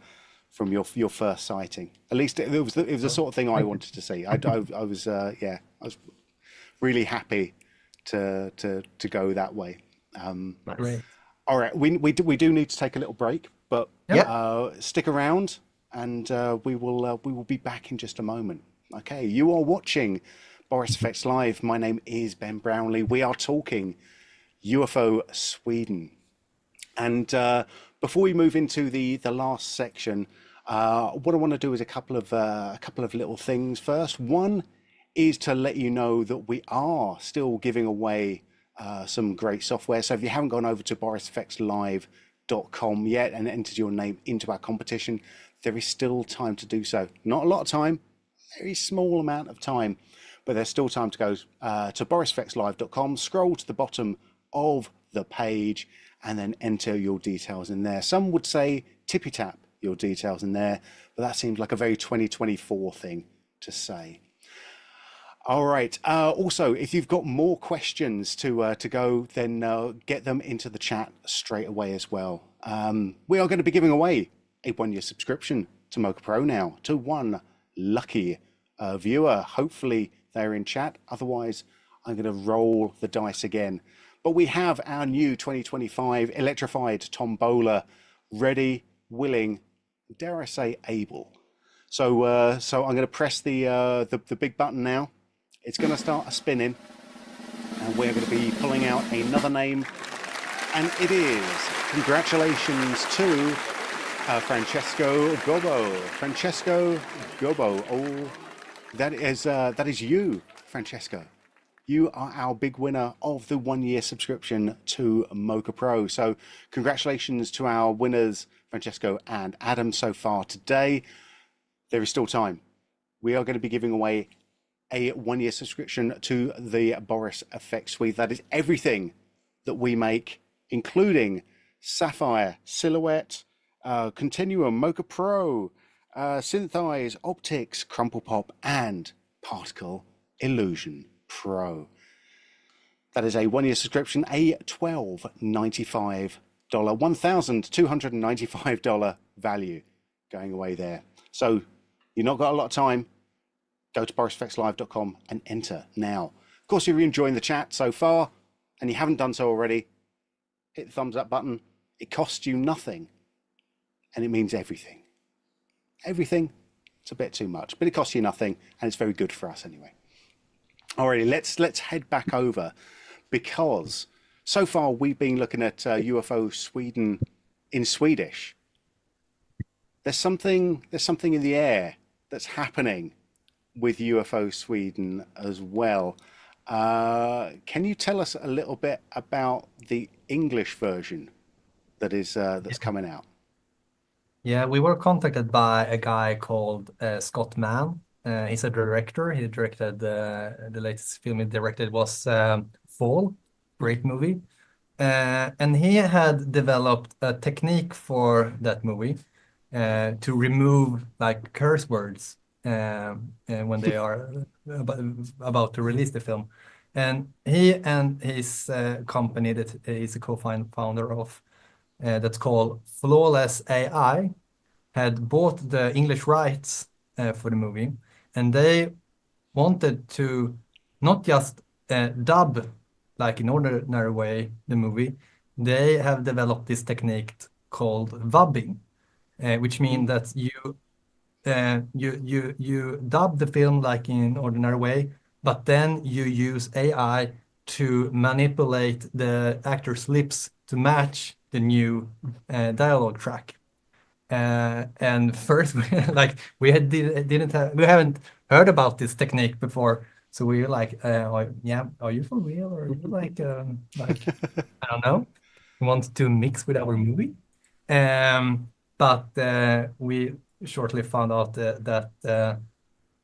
your first sighting. At least it was the sort of thing I wanted to see. I was really happy to go that way. Great. All right, we do need to take a little break, but stick around, and we will be back in just a moment. Okay, you are watching Boris Effects Live. My name is Ben Brownlee. We are talking UFO Sweden, and before we move into the last section, what I want to do is a couple of little things. First, one is to let you know that we are still giving away some great software. So if you haven't gone over to boriseffectslive.com yet and entered your name into our competition, there is still time to do so. Not a lot of time, very small amount of time, but there's still time to go to boriseffectslive.com, scroll to the bottom of the page, and then enter your details in there. Some would say tippy tap your details in there, but that seems like a very 2024 thing to say. All right. Also, if you've got more questions to go, then get them into the chat straight away as well. We are going to be giving away a 1-year subscription to Mocha Pro now to one lucky viewer. Hopefully they're in chat. Otherwise, I'm going to roll the dice again. But we have our new 2025 electrified tombola ready, willing, dare I say, able. So I'm going to press the big button now. It's going to start spinning, and we're going to be pulling out another name, and it is congratulations to Francesco Gobbo. Francesco Gobbo. Oh, that is you, Francesco. You are our big winner of the 1-year subscription to Mocha Pro. So congratulations to our winners Francesco and Adam so far today. There is still time. We are going to be giving away a 1-year subscription to the Boris Effect Suite. That is everything that we make, including Sapphire, Silhouette, Continuum, Mocha Pro, SynthEyes, Optics, Crumple Pop, and Particle Illusion Pro. That is a 1-year subscription, a $1,295, $1,295 value going away there. So you've not got a lot of time. Go to borisfxlive.com and enter now. Of course, if you're enjoying the chat so far and you haven't done so already, hit the thumbs up button. It costs you nothing and it means everything. Everything, it's a bit too much, but it costs you nothing and it's very good for us anyway. Alrighty, let's head back over, because so far we've been looking at UFO Sweden in Swedish. There's something in the air that's happening with UFO Sweden as well. Can you tell us a little bit about the English version that is that's coming out? Yeah, we were contacted by a guy called Scott Mann. He's a director. He directed the latest film he directed was Fall, great movie. And he had developed a technique for that movie to remove like curse words when they are about to release the film. And he and his company that he's a co-founder of, that's called Flawless AI, had bought the English rights for the movie, and they wanted to not just dub like in ordinary way the movie. They have developed this technique called vubbing, which means that you dub the film like in ordinary way, but then you use AI to manipulate the actor's lips to match the new dialogue track. And first, we haven't heard about this technique before, so we were like, yeah, are you for real, or are you like I don't know, want to mix with our movie? But we shortly found out that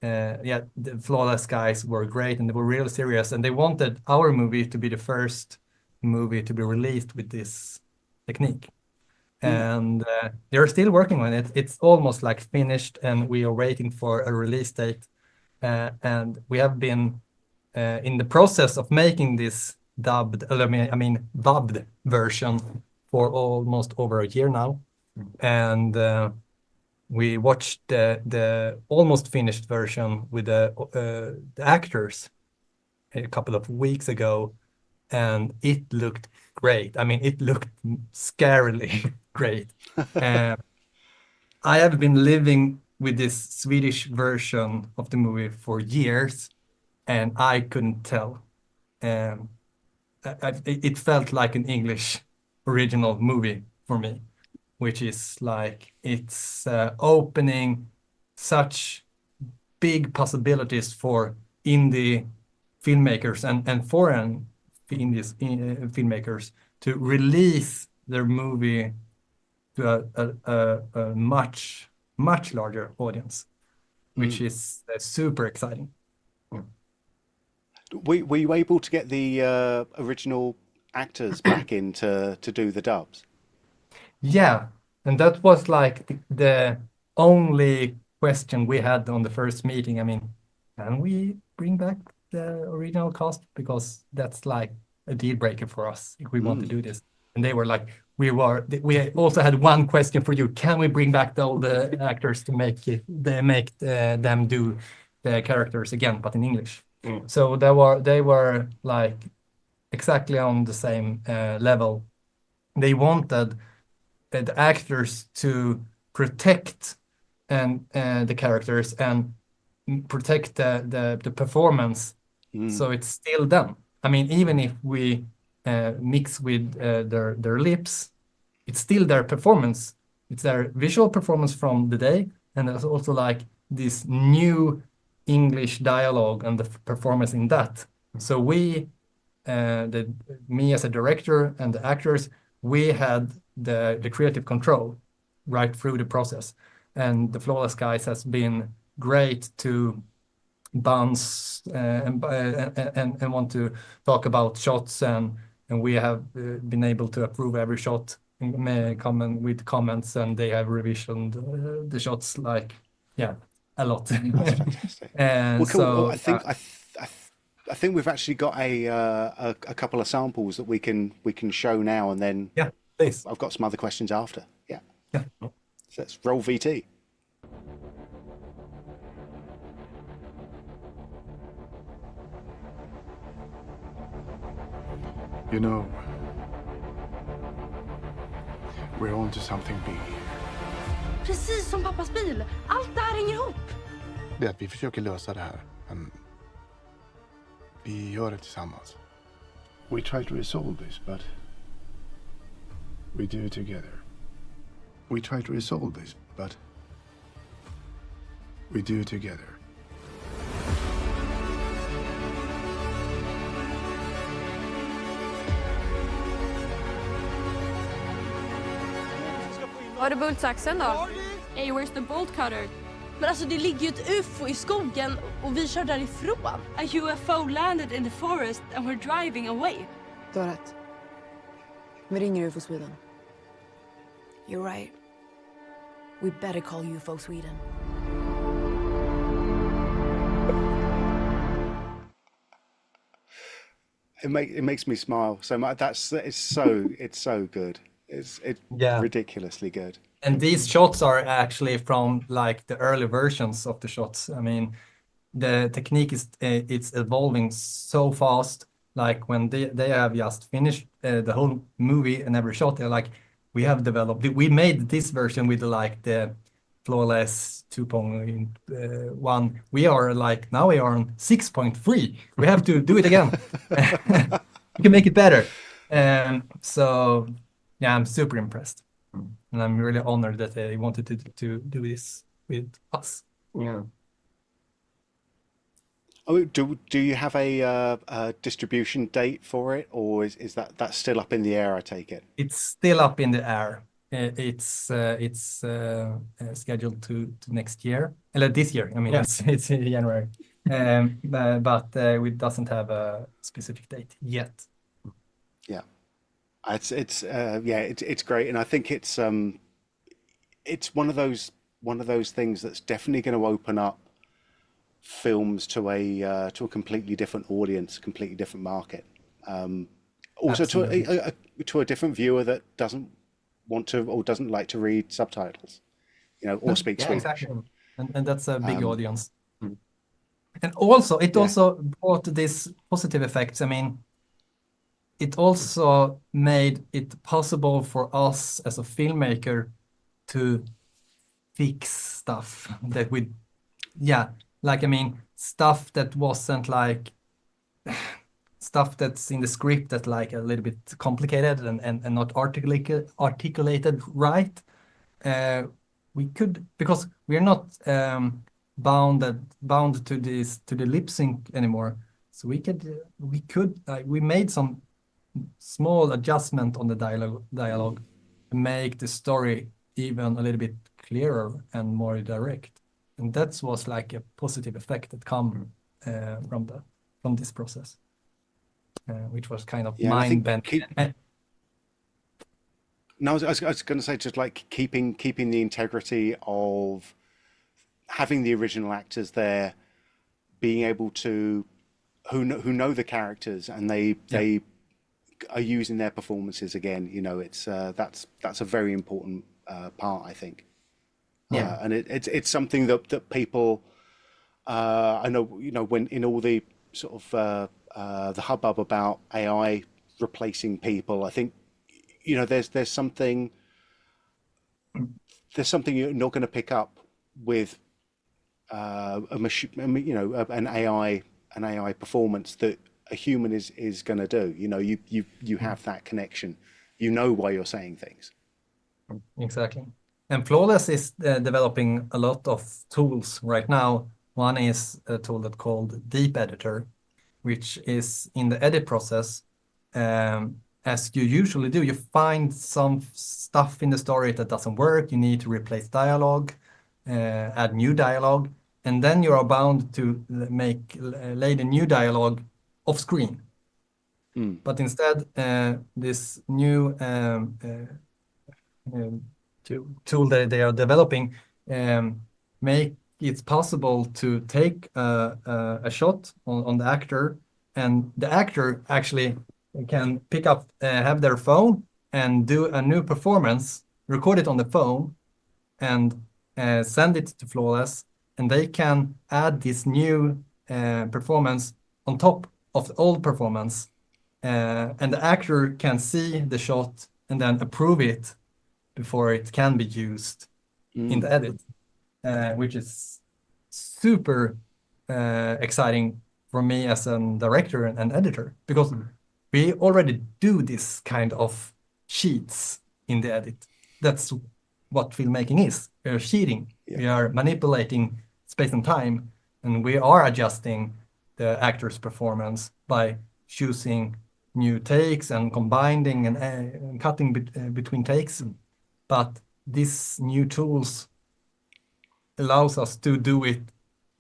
yeah, the Flawless guys were great and they were real serious, and they wanted our movie to be the first movie to be released with this technique. And they're still working on it. It's almost like finished, and we are waiting for a release date. And we have been in the process of making this dubbed version for almost over a year now. And we watched the almost finished version with the actors a couple of weeks ago, and it looked great. I mean, it looked scarily great. I have been living with this Swedish version of the movie for years, and I couldn't tell. It felt like an English original movie for me, which is like it's opening such big possibilities for indie filmmakers and foreign filmmakers to release their movie to a much larger audience, which is super exciting. Were you able to get the original actors back in to do the dubs? Yeah, and that was like the only question we had on the first meeting. I mean, can we bring back the original cast? Because that's like a deal breaker for us if we want to do this. And they were like, we also had one question for you. Can we bring back all the actors to make them do the characters again, but in English? So they were like exactly on the same level. They wanted the actors to protect the characters and protect the performance, so it's still them. I mean, even if we mix with their lips, it's still their performance. It's their visual performance from the day, and there's also like this new English dialogue and the performance in that. So me as a director and the actors, we had the creative control. right through the process. And the Flawless guys has been great to bounce and want to talk about shots, and we have been able to approve every shot, comment with comments, and they have revisioned the shots like a lot. That's fantastic. And well, cool. so Well, I think we've actually got a couple of samples that we can show now, and then please. I've got some other questions after. Yeah. Yeah. So let's roll VT. You know, we're on to something big. Precis som pappas bil. Allt det här hänger ihop. Det är att vi försöker lösa det här, men vi gör det tillsammans. We try to resolve this, but we do it together. We try to resolve this, but we do it together. Har du bultsaxen då? Hey, where's the bolt cutter? Men alltså det ligger ju ett UFO i skogen och vi kör därifrån. A UFO landed in the forest and we're driving away. Du har rätt. Vi ringer UFO Sweden. You're right. We better call UFO Sweden. It makes me smile so much. It's so good. It's ridiculously good. And these shots are actually from like the early versions of the shots. I mean, the technique is it's evolving so fast. Like when they have just finished the whole movie and every shot, they're like, we made this version with like the Flawless 2.1. We are like, now we are on 6.3. We have to do it again. We can make it better. So yeah, I'm super impressed. And I'm really honored that they wanted to do this with us. Yeah. Oh, do you have a distribution date for it, or is that still up in the air? I take it. It's still up in the air. It's scheduled to next year, this year. I mean, it's in January, but we doesn't have a specific date yet. Yeah, it's great, and I think it's one of those things that's definitely going to open up films to a completely different audience, completely different market. Also to a different viewer that doesn't want to or doesn't like to read subtitles, or speak Swedish. Exactly. And that's a big audience. And also it also brought this positive effects. I mean, it also made it possible for us as a filmmaker to fix stuff that stuff that wasn't like stuff that's in the script that like a little bit complicated and not articulated right. We could, because we're not bound to the lip sync anymore. So we made some small adjustment on the dialogue to make the story even a little bit clearer and more direct. And that was like a positive effect that come from this process, which was kind of mind-bending. No, I was going to say, just like keeping the integrity of having the original actors there, being able to who know the characters, and they are using their performances again. It's that's a very important part, I think. Yeah, and it's something that people, I know, when in all the sort of the hubbub about AI replacing people, I think, there's something you're not going to pick up with a machine, an AI performance that a human is going to do. You have that connection. Why you're saying things. Exactly. And Flawless is developing a lot of tools right now. One is a tool that's called Deep Editor, which is in the edit process. as you usually do, you find some stuff in the story that doesn't work. You need to replace dialogue, add new dialogue, and then you are bound to lay the new dialogue off screen. But instead, this new tool that they are developing make it possible to take a shot on the actor, and the actor actually can pick up, have their phone and do a new performance, record it on the phone, and send it to Flawless, and they can add this new performance on top of the old performance, and the actor can see the shot and then approve it before it can be used in the edit, which is super exciting for me as a director and editor, because we already do this kind of cheats in the edit. That's what filmmaking is. We are cheating. We are manipulating space and time, and we are adjusting the actor's performance by choosing new takes and combining and cutting between takes. But these new tools allows us to do it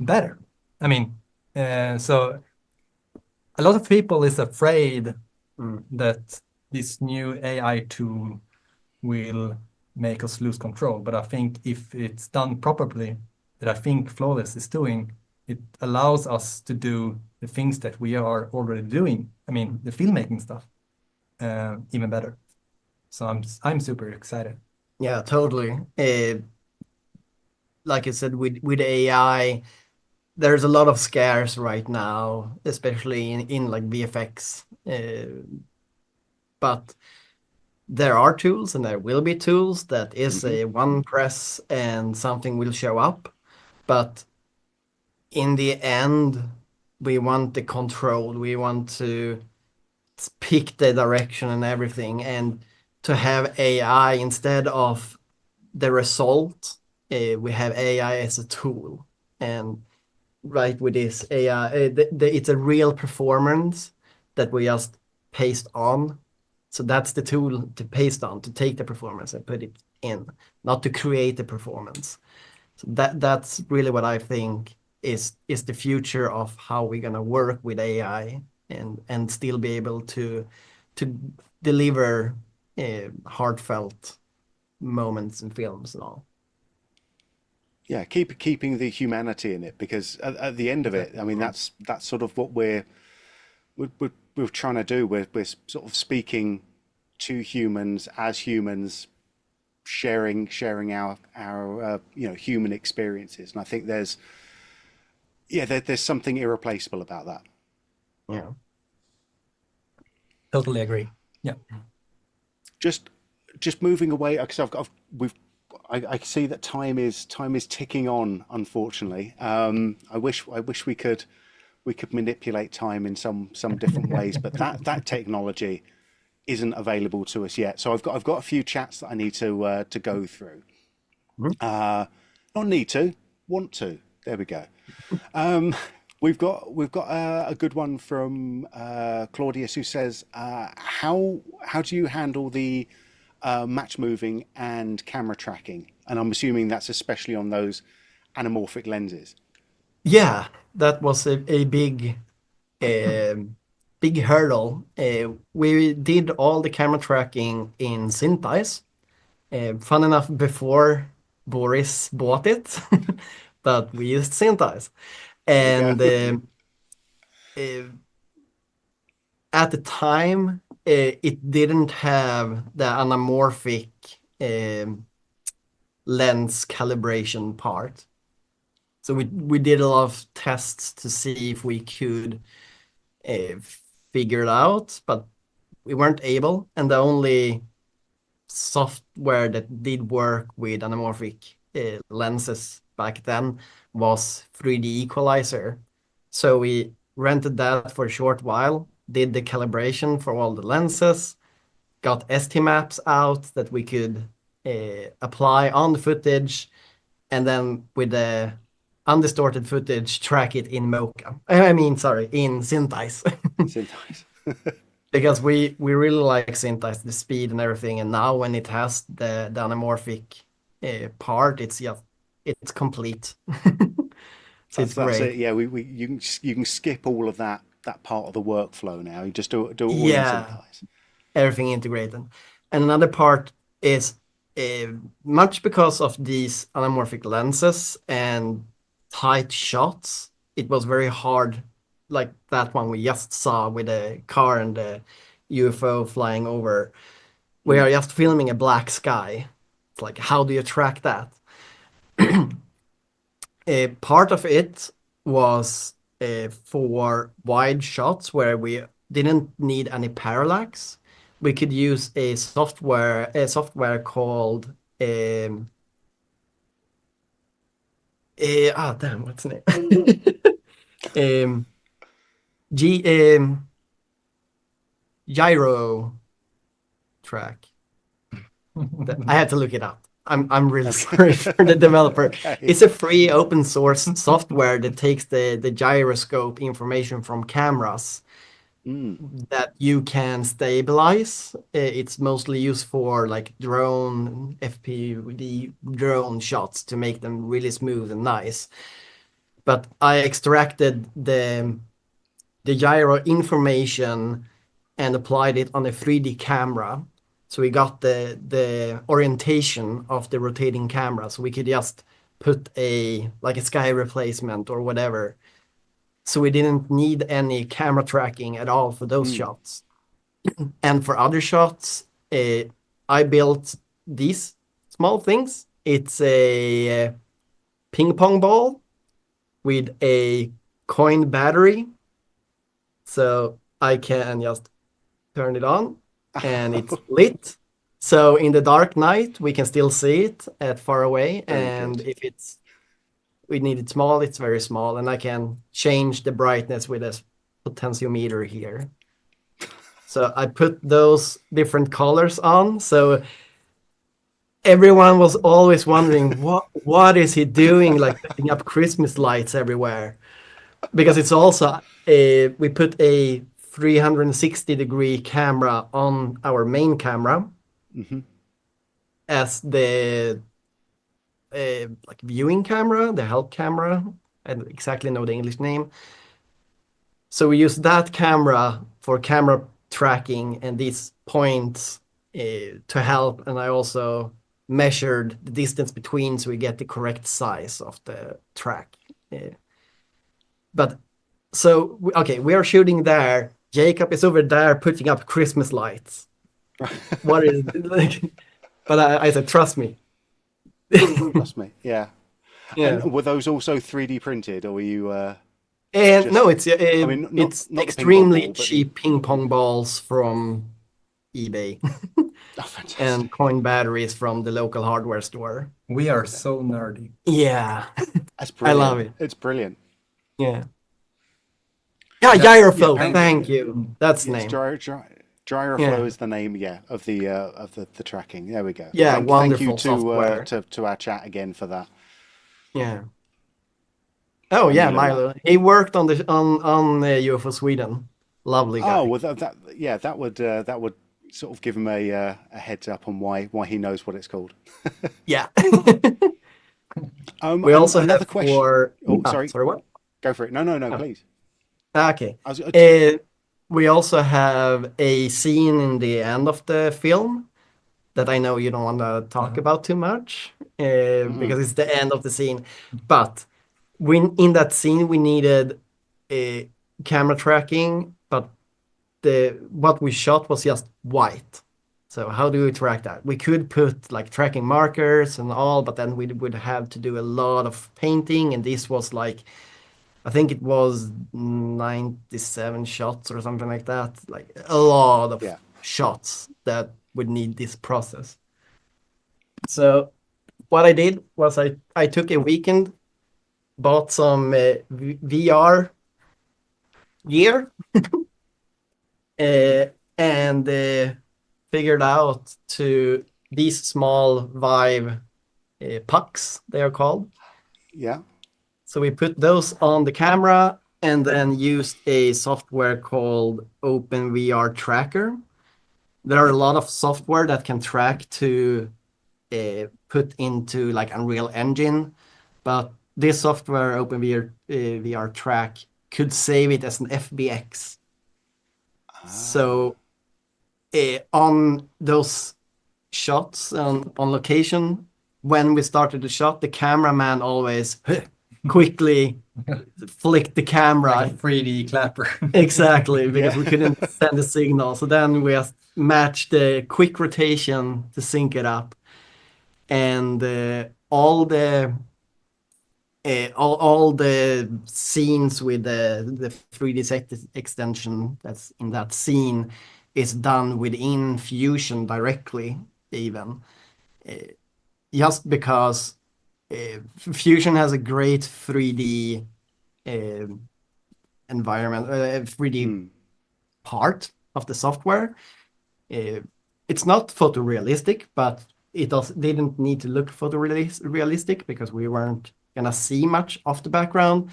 better. I mean, so a lot of people is afraid that this new AI tool will make us lose control. But I think if it's done properly, that I think Flawless is doing, it allows us to do the things that we are already doing. I mean, the filmmaking stuff, even better. So I'm super excited. Yeah, totally. Like I said, with AI, there's a lot of scares right now, especially in like VFX. But there are tools, and there will be tools that is a one press and something will show up. But in the end, we want the control. We want to pick the direction and everything, and to have AI instead of the result. We have AI as a tool, and right with this AI, it's a real performance that we just paste on. So that's the tool to paste on, to take the performance and put it in, not to create the performance. So that's really what I think is the future of how we're gonna work with AI and still be able to deliver heartfelt moments in films and all. Yeah, keeping the humanity in it, because at the end of it, I mean, that's sort of what we're trying to do. We're sort of speaking to humans as humans, sharing our human experiences, and I think there's something irreplaceable about that. Yeah, totally agree. Yeah, just moving away, because I see that time is ticking on, unfortunately. I wish we could manipulate time in some different ways, but that technology isn't available to us yet. So I've got a few chats that I need to go through. Not need to, want to. There we go. We've got a good one from Claudius, who says, how do you handle the match moving and camera tracking? And I'm assuming that's especially on those anamorphic lenses. Yeah, that was a big hurdle. We did all the camera tracking in SynthEyes. Fun enough, before Boris bought it, but we used SynthEyes. And at the time, it didn't have the anamorphic lens calibration part. So we did a lot of tests to see if we could figure it out, but we weren't able. And the only software that did work with anamorphic lenses back then was 3D Equalizer. So we rented that for a short while, did the calibration for all the lenses, got ST maps out that we could apply on the footage, and then with the undistorted footage, track it in bokeh. In SynthEyes. SynthEyes. because we really like SynthEyes, the speed and everything, and now when it has the anamorphic part, it's complete. So it's That's great. it. Yeah, you can skip all of that part of the workflow now. You just do it all in Yeah, SynthEyes. everything integrated. And another part is much because of these anamorphic lenses and tight shots. It was very hard, like that one we just saw with the car and the UFO flying over. We are just filming a black sky. It's like, how do you track that? Part of it was for wide shots where we didn't need any parallax. We could use a software called damn, what's the name? G gyro track. I had to look it up. I'm really sorry for the developer. Okay. It's a free open source software that takes the gyroscope information from cameras that you can stabilize. It's mostly used for like drone FPV drone shots to make them really smooth and nice. But I extracted the gyro information and applied it on a 3D camera. So we got the orientation of the rotating camera. So we could just put a sky replacement or whatever. So we didn't need any camera tracking at all for those shots. And for other shots, I built these small things. It's a ping pong ball with a coin battery. So I can just turn it on and it's lit. So in the dark night, we can still see it at far away. And if we need it small, it's very small. And I can change the brightness with a potentiometer here. So I put those different colors on. So everyone was always wondering, what is he doing? Like putting up Christmas lights everywhere. Because it's also, we put a 360-degree camera on our main camera as the viewing camera, the help camera. I don't exactly know the English name. So we use that camera for camera tracking and these points to help. And I also measured the distance between so we get the correct size of the track. But so, okay, we are shooting there. Jacob is over there putting up Christmas lights. What is it like? But I said, trust me. Trust me, yeah. And were those also 3D printed, or were you? No, it's not extremely ball, cheap ping pong balls from eBay and coin batteries from the local hardware store. We are so nerdy. Yeah, That's I brilliant. love it. It's brilliant. Yeah. Yeah, Gyroflow. Thank you. That's the name. Gyroflow is the name, of the tracking. There we go. Yeah, thank wonderful you software. to our chat again for that. Yeah. Oh yeah, Milo. He worked on the UFO Sweden. Lovely guy. Oh well, that would sort of give him a heads up on why he knows what it's called. Yeah. We also have question. Sorry, what? Go for it. No, please. Okay. We also have a scene in the end of the film that I know you don't want to talk about too much because it's the end of the scene. But in that scene, we needed a camera tracking, but what we shot was just white. So how do we track that? We could put like tracking markers and all, but then we would have to do a lot of painting, and this was like, I think it was 97 shots or something like that. Like a lot of shots that would need this process. So what I did was I took a weekend, bought some VR gear, and figured out to these small Vive pucks, they are called. Yeah. So we put those on the camera and then used a software called OpenVR Tracker. There are a lot of software that can track to put into like Unreal Engine, but this software, OpenVR VR Track, could save it as an FBX. So on those shots on location, when we started the shot, the cameraman always quickly flicked the camera. Like a 3D clapper. Exactly, because we couldn't send a signal. So then we just matched the quick rotation to sync it up. And all the scenes with the 3D set extension that's in that scene is done within Fusion directly, even. Just because Fusion has a great 3D environment, 3D part of the software. It's not photorealistic, but it didn't need to look photorealistic because we weren't gonna see much of the background.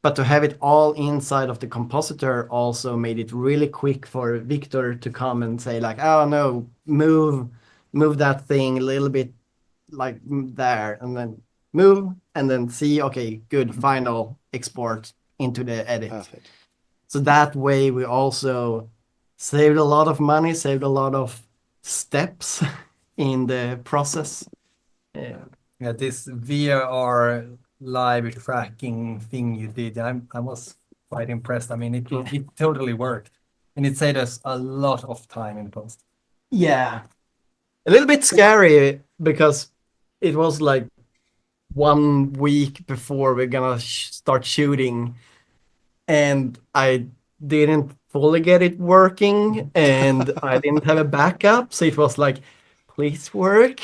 But to have it all inside of the compositor also made it really quick for Victor to come and say like, oh no, move that thing a little bit like there, and then move, and then see, okay, good, final export into the edit. Perfect. So that way we also saved a lot of money, saved a lot of steps in the process. Yeah, this VRR live tracking thing you did, I was quite impressed. I mean, it totally worked, and it saved us a lot of time in post. Yeah, a little bit scary because it was like 1 week before we're gonna start shooting, and I didn't fully get it working, and I didn't have a backup, so it was like, please work.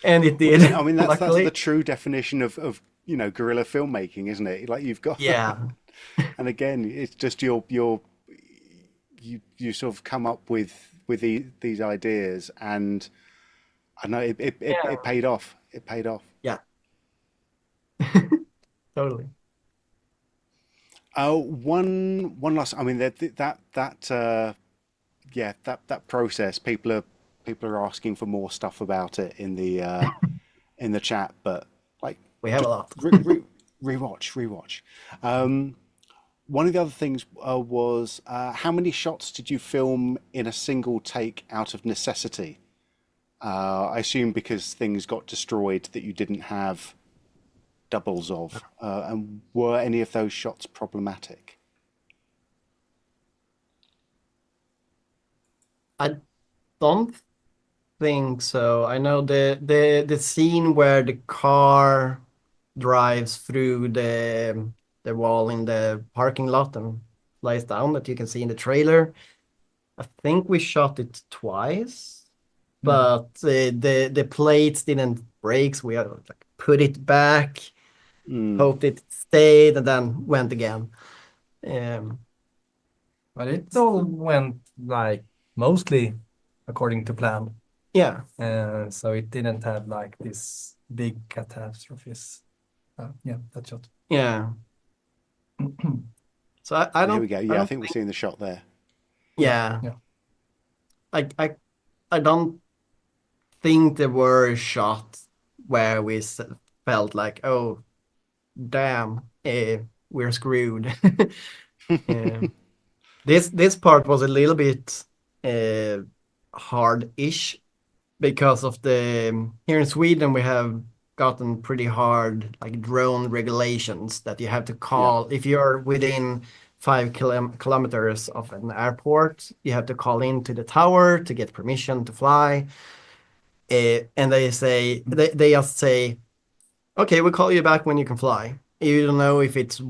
And it did. I mean, that's the true definition of guerrilla filmmaking, isn't it? Like you've got, and again, it's just you sort of come up with these ideas, and I know it paid off. It paid off. Yeah. Totally. One last. I mean, that process. People are asking for more stuff about it in the chat, but like we have a lot. Rewatch. One of the other things was how many shots did you film in a single take out of necessity? I assume because things got destroyed that you didn't have doubles of, and were any of those shots problematic? I don't think so. I know the scene where the car drives through the wall in the parking lot and flies down that you can see in the trailer. I think we shot it twice, but the plates didn't break, so we had to put it back, hoped it stayed, and then went again. But it all went like mostly according to plan. Yeah. So it didn't have like this big catastrophes. That shot. Yeah. So I don't. Here we go. Yeah, I think we're seeing the shot there. Yeah. I don't think there were shots where we felt like, oh, damn, we're screwed. This part was a little bit hard-ish because of here in Sweden we have gotten pretty hard like drone regulations that you have to call if you're within 5 kilometers of an airport, you have to call into the tower to get permission to fly. And they just say, okay, we'll call you back when you can fly. You don't know if it's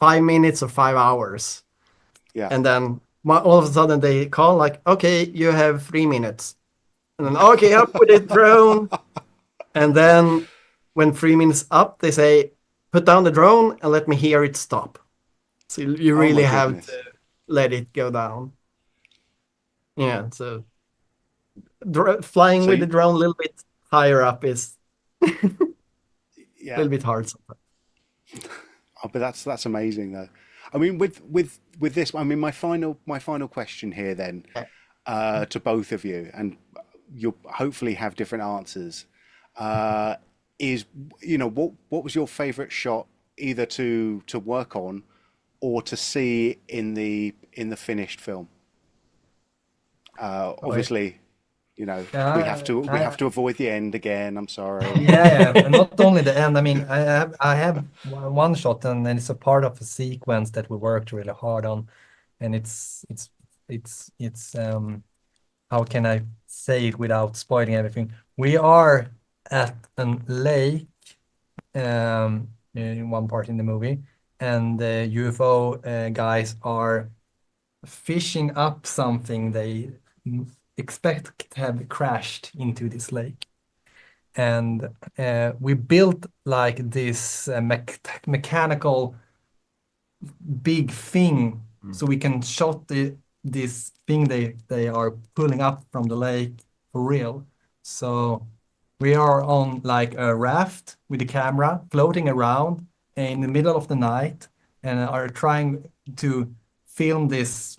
5 minutes or 5 hours. Yeah. And then all of a sudden they call like, okay, you have 3 minutes. And then, okay, up with the drone. And then when 3 minutes up, they say, put down the drone and let me hear it stop. So you really have to let it go down. Yeah, so flying with the drone a little bit higher up is a little bit hard sometimes. Oh, but that's amazing though. I mean, with this, I mean, my final question here then, to both of you, and you'll hopefully have different answers. Is what was your favorite shot either to work on or to see in the finished film? Obviously, we have to avoid the end again. I'm sorry. Yeah, and not only the end. I mean, I have one shot, and it's a part of a sequence that we worked really hard on, and it's how can I say it without spoiling everything? We are at a lake in one part in the movie, and the UFO guys are fishing up something they expect to have crashed into this lake. And we built like this mechanical big thing so we can shot this thing they are pulling up from the lake for real. So we are on like a raft with the camera floating around in the middle of the night and are trying to film this,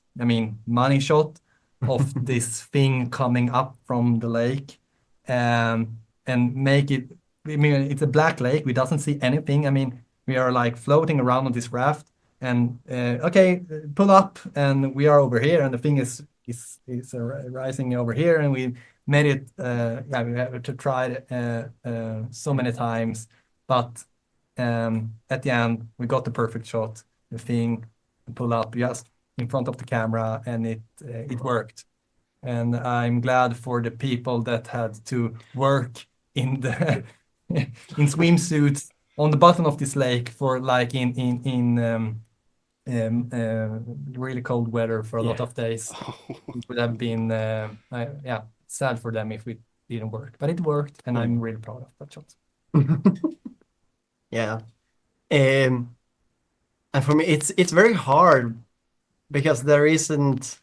money shot of this thing coming up from the lake, and make it, it's a black lake. We doesn't see anything. We are like floating around on this raft and okay, pull up, and we are over here, and the thing is rising over here, and we made it. We have to try it so many times, but at the end we got the perfect shot. The thing pulled up just in front of the camera, and it worked. And I'm glad for the people that had to work in the in swimsuits on the bottom of this lake for like in really cold weather for a lot of days. It would have been sad for them if it didn't work, but it worked, and I'm really proud of that shot. Yeah, and for me, it's very hard because there isn't.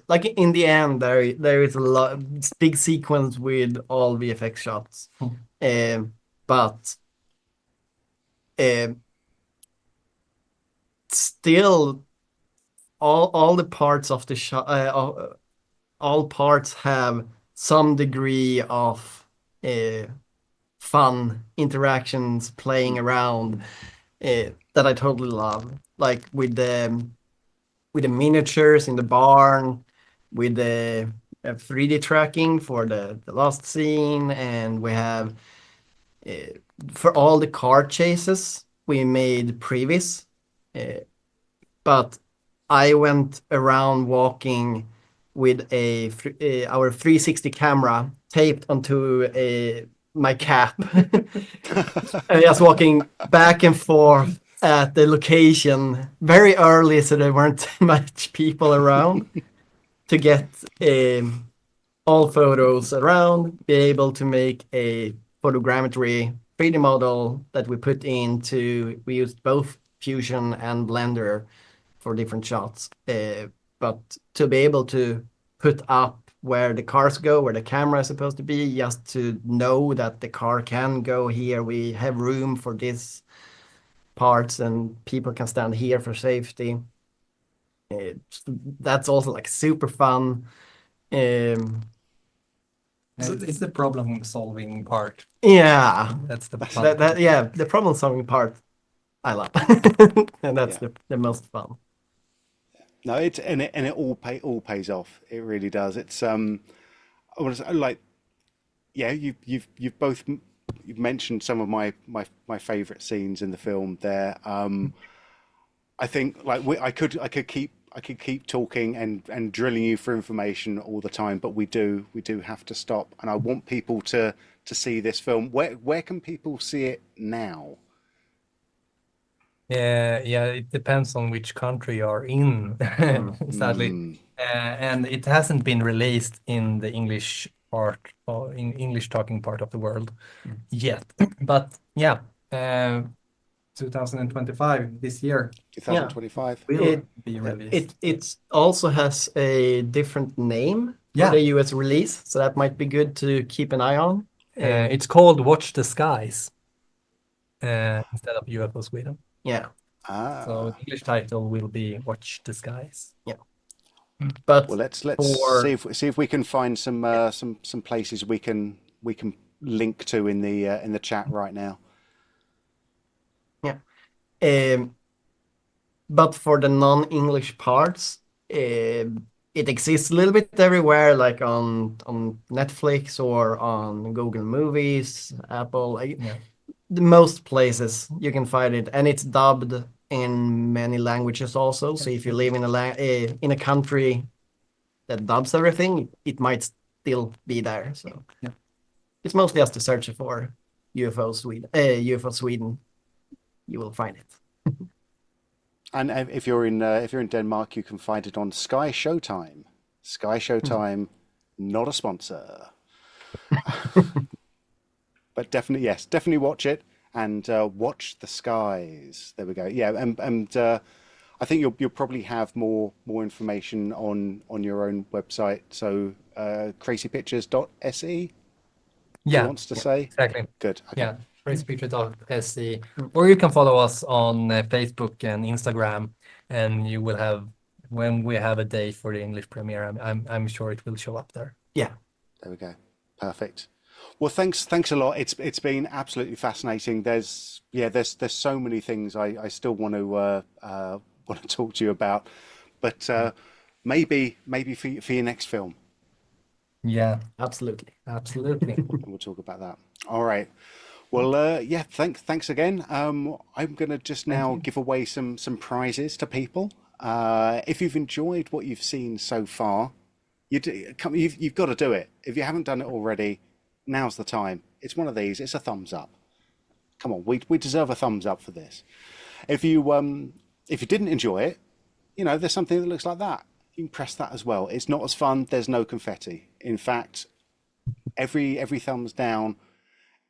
Like in the end, there is a big sequence with all VFX shots, but still, all the parts of the shot, all parts have some degree of fun interactions, playing around, that I totally love, like with the miniatures in the barn, with the 3D tracking for the last scene, and we have for all the car chases we made previous, but I went around walking with our 360 camera taped onto my cap, and just walking back and forth at the location very early, so there weren't much people around, to get all photos around, be able to make a photogrammetry 3D model that we used both Fusion and Blender for different shots, but to be able to put up where the cars go, where the camera is supposed to be, just to know that the car can go here, we have room for this parts, and people can stand here for safety. That's also like super fun. It's the problem solving part. Yeah, that's the fun. The problem solving part I love, and that's the most fun. No, it all pays off. It really does. It's I want to say, like, you've both. You've mentioned some of my favorite scenes in the film there. I think like I could keep talking and drilling you for information all the time, but we do have to stop. And I want people to see this film. Where can people see it now? It depends on which country you're in, sadly. And it hasn't been released in the English part, or in English talking part of the world yet. But 2025, this year. 2025 will be released. It also has a different name for the US release, so that might be good to keep an eye on. It's called Watch the Skies instead of UFO Sweden. Yeah. So the English title will be Watch the Skies. Yeah. But Well, let's for see if we can find some places we can link to in the chat right now. yeah. But for the non-English parts, it exists a little bit everywhere, like on Netflix or on Google Movies, Apple. The most places you can find it, and it's dubbed in many languages also. So if you live in a country that dubs everything, it might still be there. So it's mostly just to search for UFO Sweden, you will find it. And if you're in Denmark, you can find it on Sky Showtime. Sky Showtime, not a sponsor, but definitely watch it and watch the skies. There we go. Yeah, and I think you'll probably have more information on your own website. So crazypictures.se. Yeah, wants to say exactly. Good. Okay. Yeah, crazypictures.se, or you can follow us on Facebook and Instagram, and you will have when we have a date for the English premiere. I'm sure it will show up there. Yeah. There we go. Perfect. Well, thanks a lot. It's been absolutely fascinating. There's so many things I still want to talk to you about, but maybe for your next film. Yeah, absolutely. We'll talk about that. All right. Well, thanks again. I'm going to just now give away some prizes to people. If you've enjoyed what you've seen so far, you've got to do it. If you haven't done it already, now's the time. It's one of these. It's a thumbs up. Come on, we deserve a thumbs up for this. If you didn't enjoy it, there's something that looks like that. You can press that as well. It's not as fun. There's no confetti. In fact, every thumbs down,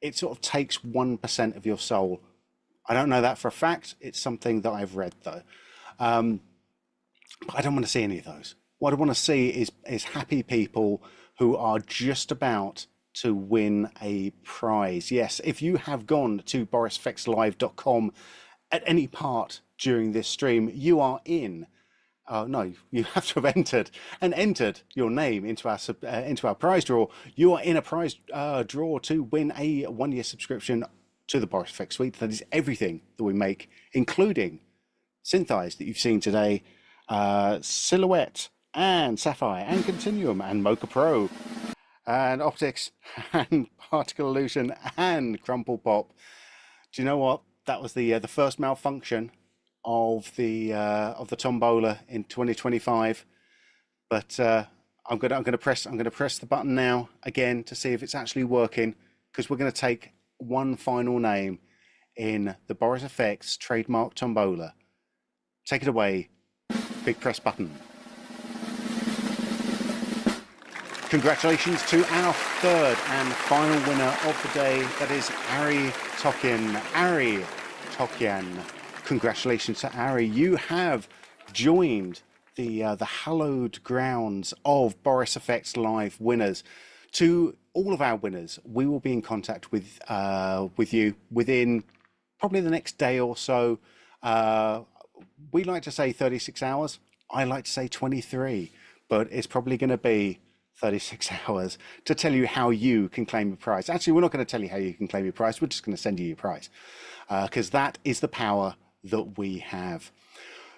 it sort of takes 1% of your soul. I don't know that for a fact. It's something that I've read though. But I don't want to see any of those. What I want to see is happy people who are just about to win a prize. Yes, if you have gone to borisfxlive.com at any part during this stream, you are in. No, you have to have entered your name into our prize draw. You are in a prize draw to win a 1-year subscription to the Boris FX Suite. That is everything that we make, including SynthEyes that you've seen today, Silhouette and Sapphire and Continuum and Mocha Pro and Optics and Particle Illusion and Crumple Pop. Do you know what? That was the first malfunction of the tombola in 2025, but I'm gonna press the button now again to see if it's actually working, because we're gonna take one final name in the Boris FX trademark tombola. Take it away, big press button. Congratulations to our third and final winner of the day. That is Ari Tokian. Ari Tokian. Congratulations to Ari. You have joined the hallowed grounds of Boris FX Live winners. To all of our winners, we will be in contact with you within probably the next day or so. We like to say 36 hours. I like to say 23, but it's probably going to be 36 hours to tell you how you can claim your prize. Actually, we're not going to tell you how you can claim your prize. We're just going to send you your prize, because that is the power that we have.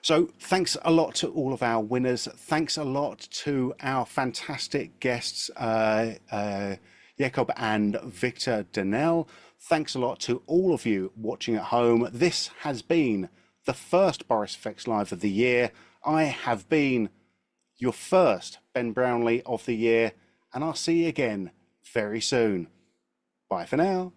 So thanks a lot to all of our winners. Thanks a lot to our fantastic guests, Jakob and Victor Danell. Thanks a lot to all of you watching at home. This has been the first Boris FX Live of the year. I have been your first Ben Brownlee of the year, and I'll see you again very soon. Bye for now.